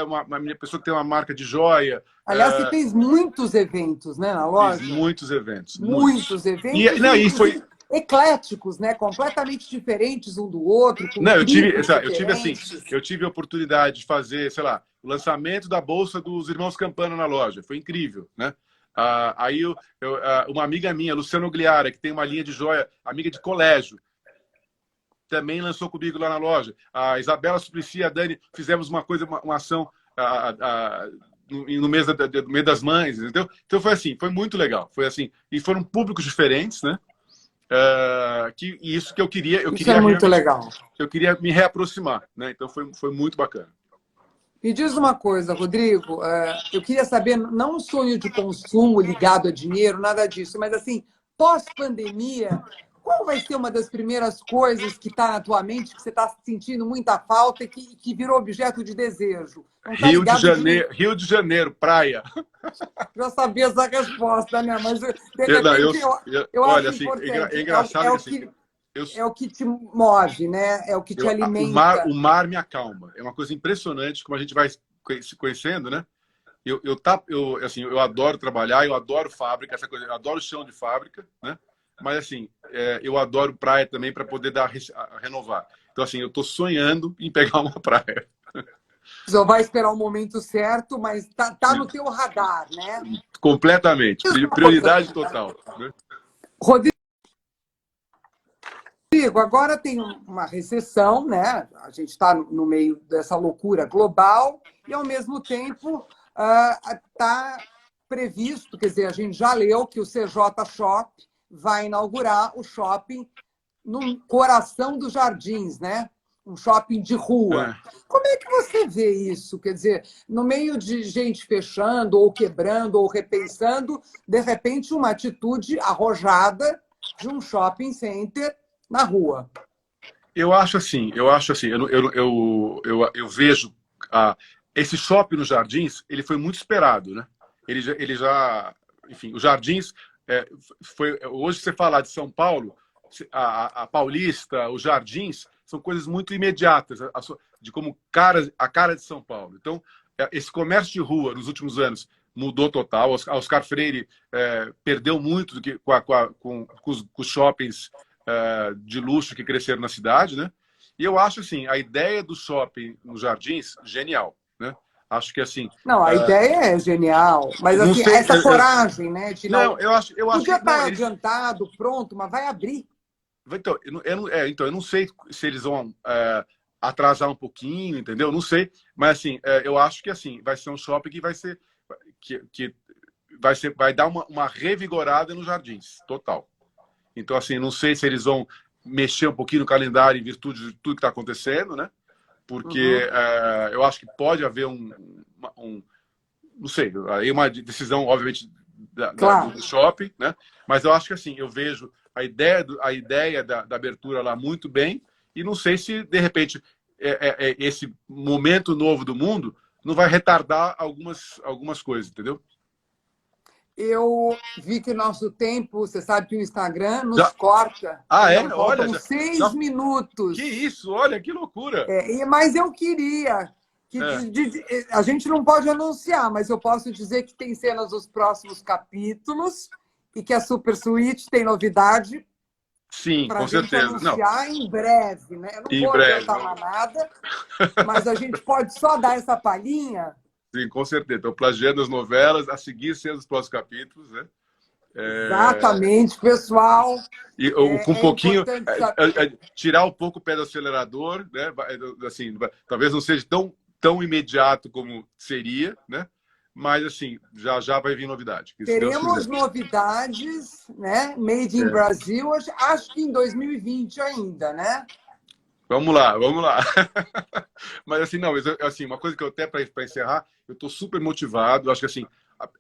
Uma minha pessoa que tem uma marca de joia. Aliás, você fez muitos eventos, né, na Fiz loja? muitos eventos, muitos. Muitos eventos, Não, e e foi... inclusive ecléticos, né? Completamente diferentes um do outro, com Não, tribos eu tive assim, diferentes. eu tive a oportunidade de fazer, sei lá, o lançamento da bolsa dos irmãos Campana na loja. Foi incrível, né? Aí uma amiga minha, Luciana Ogliara, que tem uma linha de joia, amiga de colégio, também lançou comigo lá na loja. A Isabela Suplicy e a Dani fizemos uma ação no mês das mães, entendeu? Então foi assim, foi muito legal. Foi assim, e foram públicos diferentes, né? Isso que eu queria, Isso é muito realmente, legal. eu queria me reaproximar, né? Então foi muito bacana. Me diz uma coisa, Rodrigo, eu queria saber, não um sonho de consumo ligado a dinheiro, nada disso, mas assim, pós-pandemia, qual vai ser uma das primeiras coisas que está na tua mente, que você está sentindo muita falta e que virou objeto de desejo? Não está ligado de... Rio de Janeiro, praia. Já sabia essa resposta, né? Mas, de repente, eu Olha, acho assim, importante. é engraçado que assim, É o que te move, né? É o que te alimenta. o mar me acalma. É uma coisa impressionante como a gente vai se conhecendo, né? Assim, eu adoro trabalhar, eu adoro fábrica, essa coisa, eu adoro chão de fábrica, né? Mas assim, eu adoro praia também para poder renovar. Então assim, eu estou sonhando em pegar uma praia. Só vai esperar o momento certo, mas tá no teu radar, né? Completamente, prioridade total. Né? Rodrigo, agora tem uma recessão, né? A gente está no meio dessa loucura global e, ao mesmo tempo, está previsto, quer dizer, a gente já leu que o CJ Shop vai inaugurar o shopping no coração dos Jardins, né? Um shopping de rua. Como é que você vê isso? Quer dizer, no meio de gente fechando, ou quebrando, ou repensando, de repente, uma atitude arrojada de um shopping center na rua. Eu acho assim, eu vejo esse shopping nos Jardins, ele foi muito esperado, né? Ele já enfim, os Jardins, hoje você falar de São Paulo, a Paulista, os Jardins, são coisas muito imediatas, de como a cara de São Paulo. Então, esse comércio de rua, nos últimos anos, mudou total. Oscar Freire perdeu muito com os shoppings de luxo que cresceram na cidade, né? E eu acho, assim, a ideia do shopping nos Jardins, genial, né? Acho que, assim... Não, a ideia é genial, mas, não assim, sei, essa coragem, né? De não, eu acho podia que... Não, estar adiantado, pronto, mas vai abrir. Então, eu não sei se eles vão atrasar um pouquinho, entendeu? Não sei, mas assim, eu acho que assim vai ser um shopping que vai ser vai dar uma revigorada nos jardins, total. Então assim, não sei se eles vão mexer um pouquinho no calendário em virtude de tudo que está acontecendo, né? Porque eu acho que pode haver não sei, aí uma decisão, obviamente, Claro. do shopping, né? Mas eu acho que assim, eu vejo a ideia da abertura lá muito bem, e não sei se, de repente, esse momento novo do mundo não vai retardar algumas coisas, entendeu? Eu vi que nosso tempo, você sabe que o Instagram nos Já... corta. Ah, é? Não, Olha, faltam 6 minutos. Que isso, olha, que loucura. Mas eu queria que É. a gente não pode anunciar, mas eu posso dizer que tem cenas dos próximos capítulos e que a Super Suite tem novidade Sim, para a com gente certeza. Não, anunciar em breve, né? Eu não em vou breve. adiantar mais nada, mas a gente pode só dar essa palhinha. Sim, com certeza. Então, plagiando as novelas, a seguir sendo os próximos capítulos, né? Exatamente, pessoal. E com um pouquinho, Importante saber. tirar um pouco o pé do acelerador, né? Assim, talvez não seja tão imediato como seria, né? Mas assim, já vai vir novidade. Se Deus Teremos quiser. novidades, né? Made in Brasil, acho que em 2020 ainda, né? Vamos lá, vamos lá. Mas assim, não, assim, uma coisa que eu até para encerrar, eu estou super motivado. Eu acho que assim,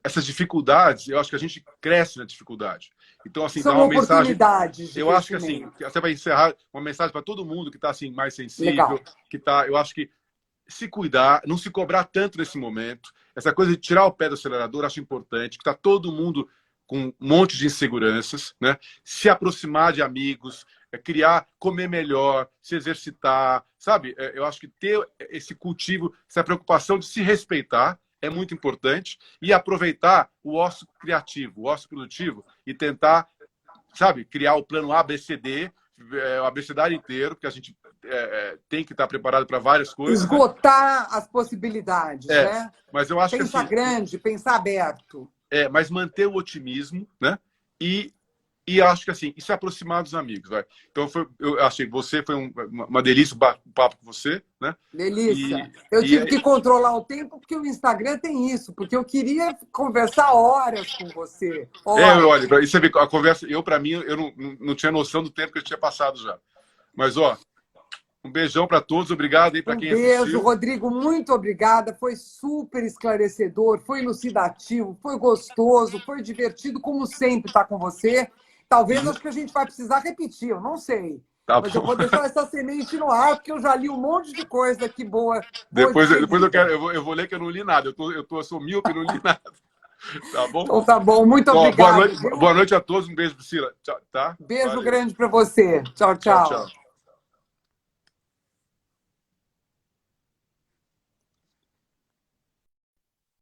essas dificuldades, eu acho que a gente cresce na dificuldade. Então, assim, dá São uma mensagem. oportunidades de Eu acho que assim, crescimento. até para encerrar, uma mensagem para todo mundo que está assim mais Legal. sensível, que tá, eu acho que se cuidar, não se cobrar tanto nesse momento. Essa coisa de tirar o pé do acelerador, acho importante, que está todo mundo com um monte de inseguranças, né? Se aproximar de amigos, comer melhor, se exercitar, sabe? Eu acho que ter esse cultivo, essa preocupação de se respeitar é muito importante e aproveitar o ócio criativo, o ócio produtivo e tentar, sabe, criar o plano ABCD, o abecedário inteiro, porque a gente tem que estar preparado para várias coisas, né? Esgotar as possibilidades, né? Mas eu acho que Pensar assim, grande, pensar aberto. mas manter o otimismo, né? E acho que assim, e se aproximar dos amigos, vai. Então eu achei você foi uma delícia o papo com você, né? Delícia. Eu tive que controlar o tempo porque o Instagram tem isso, porque eu queria conversar horas com você. Olha, e você vê a conversa, para mim, eu não tinha noção do tempo que eu tinha passado já. Mas, ó, um beijão para todos, obrigado aí para quem assistiu. Um beijo, Rodrigo, muito obrigada. Foi super esclarecedor, foi elucidativo, foi gostoso, foi divertido, como sempre, estar com você. Talvez acho que a gente vai precisar repetir, eu não sei. Tá Mas bom. eu vou deixar essa semente no ar, porque eu já li um monte de coisa aqui boa. Depois eu vou ler que eu não li nada. Eu sou míope e não li nada. Tá bom? Então tá bom, muito obrigado. Boa noite a todos, um beijo, Priscila. Tchau, tá? Beijo Valeu. grande para você. Tchau, Tchau, tchau. tchau.